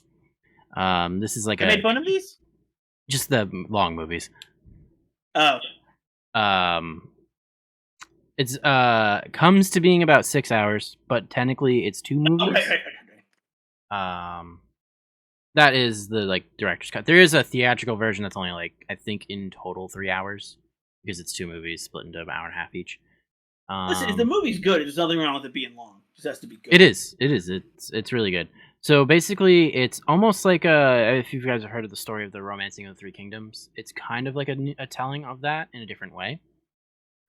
This is like I made fun of these? just the long movies. Oh. It's comes to being about 6 hours, but technically it's 2 movies. Oh, right. That is the like director's cut. There is a theatrical version that's only like I think in total 3 hours because it's 2 movies split into an hour and a half each. Listen, if the movie's good, there's nothing wrong with it being long. It just has to be good. It is. It's really good. So basically, it's almost like if you guys have heard of the story of the Romancing of the Three Kingdoms, it's kind of like a telling of that in a different way.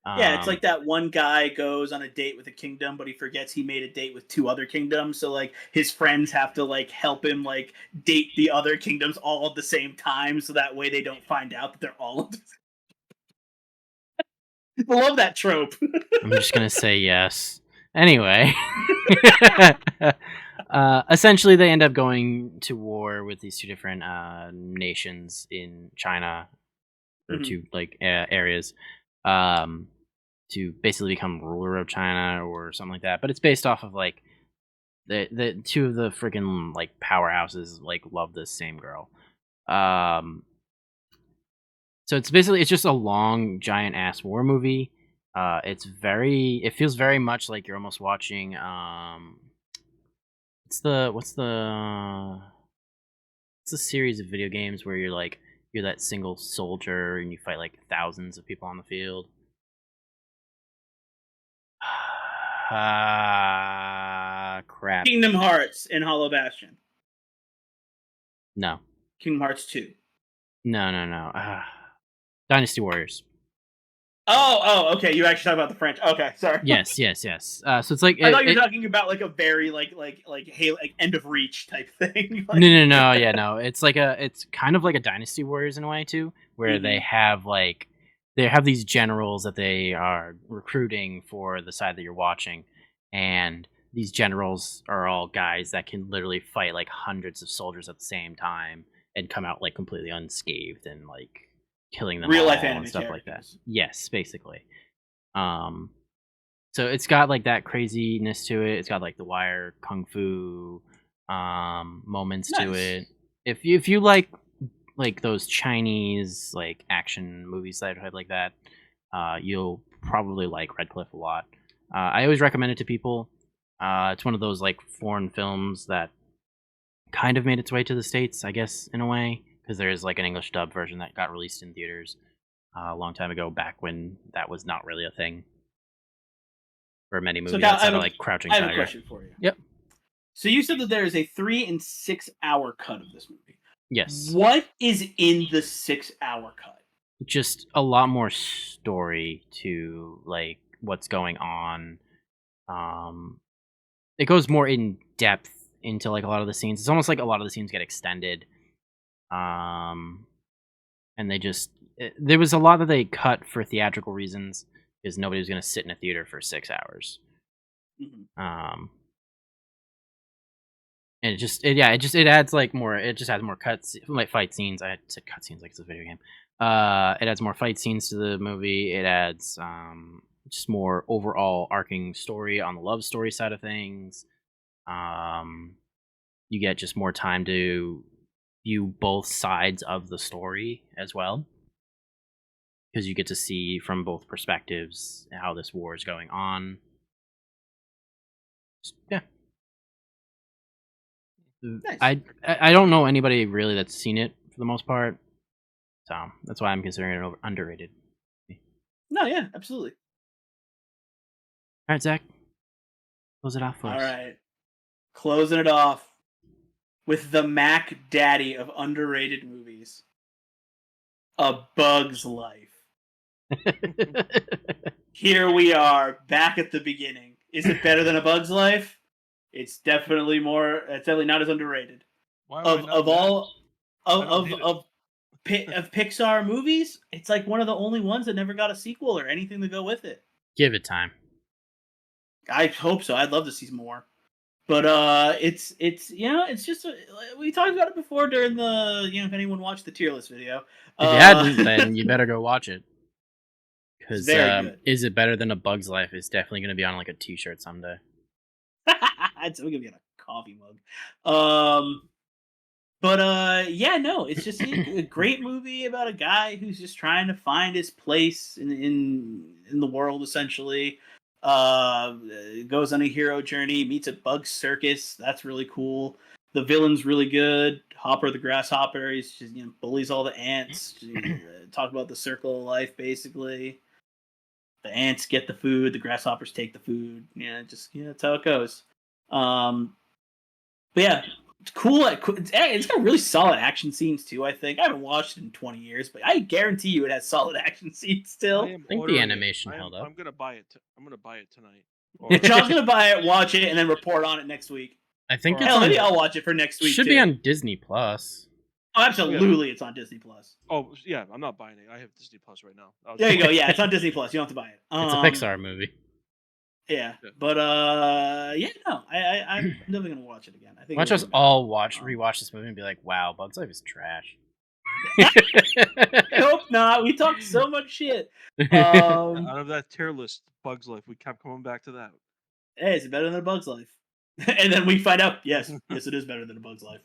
Yeah, it's like that one guy goes on a date with a kingdom, but he forgets he made a date with 2 other kingdoms. So like his friends have to like help him like date the other kingdoms all at the same time, so that way they don't find out that they're all. I love that trope. I'm just gonna say yes. Anyway, essentially, they end up going to war with these 2 different nations in China, or Mhm. 2 like areas, to basically become ruler of China or something like that. But it's based off of like the 2 of the freaking like powerhouses like love this same girl. So it's just a long giant ass war movie. It feels very much like you're almost watching it's a series of video games where you're that single soldier and you fight like thousands of people on the field. Crap. Kingdom Hearts and Hollow Bastion. No. Kingdom Hearts 2. No. Dynasty Warriors. Oh, okay. You actually talk about the French. Okay, sorry. Yes. So it's like I thought you were talking about like a very like end of reach type thing. Like- No. Yeah, no. It's kind of like a Dynasty Warriors in a way too, where they have these generals that they are recruiting for the side that you're watching, and these generals are all guys that can literally fight like hundreds of soldiers at the same time and come out like completely unscathed and like killing them Real all life anime and stuff like that. characters. Yes, basically. So it's got like that craziness to it. It's got like the wire kung fu moments to Nice. it. If you like those Chinese like action movies that have like that, you'll probably like Red Cliff a lot. I always recommend it to people. It's one of those like foreign films that kind of made its way to the States, I guess, in a way, because there is like an English dub version that got released in theaters a long time ago, back when that was not really a thing for many movies outside of like Crouching Tiger. I have a question for you. Yep. So you said that there is a 3 and 6 hour cut of this movie. Yes. What is in the 6 hour cut? Just a lot more story to like what's going on. It goes more in depth into like a lot of the scenes. It's almost like a lot of the scenes get extended. And they just there was a lot that they cut for theatrical reasons because nobody was going to sit in a theater for 6 hours. Mm-hmm. And it adds like more. It just adds more cuts, like fight scenes. I said cut scenes like it's a video game. It adds more fight scenes to the movie. It adds just more overall arcing story on the love story side of things. You get just more time to view both sides of the story as well, because you get to see from both perspectives how this war is going on. Yeah. Nice. I don't know anybody really that's seen it for the most part, so that's why I'm considering it underrated. No, yeah, absolutely. All right, Zach, close it off for us. All right, closing it off with the Mac Daddy of underrated movies, A Bug's Life. Here we are, back at the beginning. Is it better than A Bug's Life? It's definitely more. It's definitely not as underrated. Of Pixar movies, it's like one of the only ones that never got a sequel or anything to go with it. Give it time. I hope so. I'd love to see more. But it's just we talked about it before during the if anyone watched the tier list video. If you hadn't, then you better go watch it. Because is it better than A Bug's Life? It's definitely going to be on like a T-shirt someday. It's going to be on a coffee mug. It's just a great movie about a guy who's just trying to find his place in the world, essentially. Goes on a hero journey, meets a bug circus. That's really cool. The villain's really good. Hopper the Grasshopper. He's just bullies all the ants. Talk about the circle of life, basically. The ants get the food. The grasshoppers take the food. That's how it goes. It's cool. It's got really solid action scenes too. I think I haven't watched it in 20 years, but I guarantee you it has solid action scenes still. I think the animation held up. I'm gonna buy it. I'm gonna buy it tonight. John's gonna buy it, watch it, and then report on it next week. I think maybe I'll watch it for next week. Should be on Disney Plus. Oh, absolutely, it's on Disney Plus. Oh yeah, I'm not buying it. I have Disney Plus right now. There you go. Yeah, it's on Disney Plus. You don't have to buy it. It's a Pixar movie. Yeah, but I'm definitely gonna watch it again. I think watch us all rewatch this movie and be like, "Wow, Bug's Life is trash." I hope not. We talked so much shit. Out of that tier list, Bug's Life, we kept coming back to that. Hey, is it better than A Bug's Life? And then we find out, yes, it is better than A Bug's Life.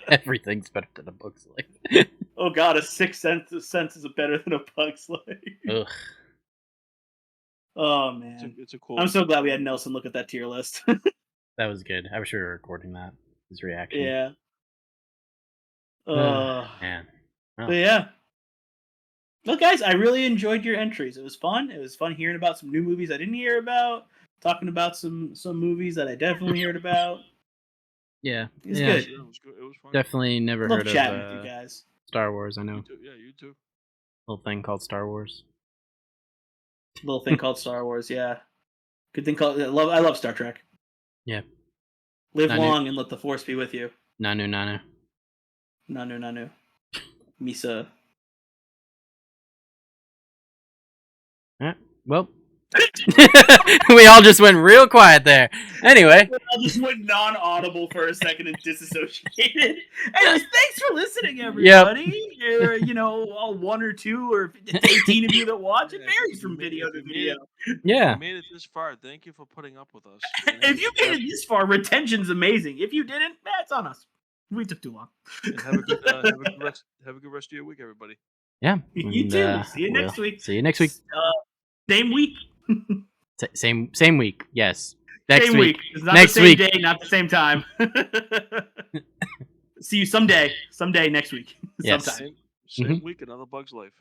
Everything's better than A Bug's Life. Oh god, a Sixth Sense is better than A Bug's Life. Ugh. Oh man, it's a cool. I'm so glad we had Nelson look at that tier list. That was good. I wish we were recording that. His reaction. Yeah. Man. Oh. But yeah. Look, guys, I really enjoyed your entries. It was fun. It was fun hearing about some new movies I didn't hear about. Talking about some movies that I definitely heard about. Yeah. It's good. It was fun. Definitely never Love heard chatting of with you guys. Star Wars, I know. You too. Yeah, you too. Little thing called Star Wars. Little thing called Star Wars, yeah. Good thing called I love Star Trek. Yeah. Live long and let the Force be with you. Nanu. Nanu. Misa. Yeah. Well, We all just went real quiet there. Anyway. I just went non-audible for a second and disassociated. Anyways, thanks for listening, everybody. Yep. All 1 or 2 or 18 of you that watch, it varies from video to video. Yeah. If you made it this far, thank you for putting up with us. If you made it this far, retention's amazing. If you didn't, that's on us. We took too long. Have a good rest of your week, everybody. Yeah. You too. See you next week. See you next week. Same week. Same week. Yes. Next same week. It's not next the same week. day, not the same time. See you someday. Someday next week. Yes. Sometime. Same week, another Bug's Life.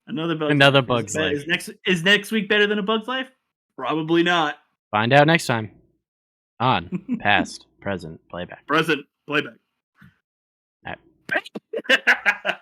Another Bug's Life. Is next week better than a Bug's Life? Probably not. Find out next time. On past, present, playback. Present, playback. All right.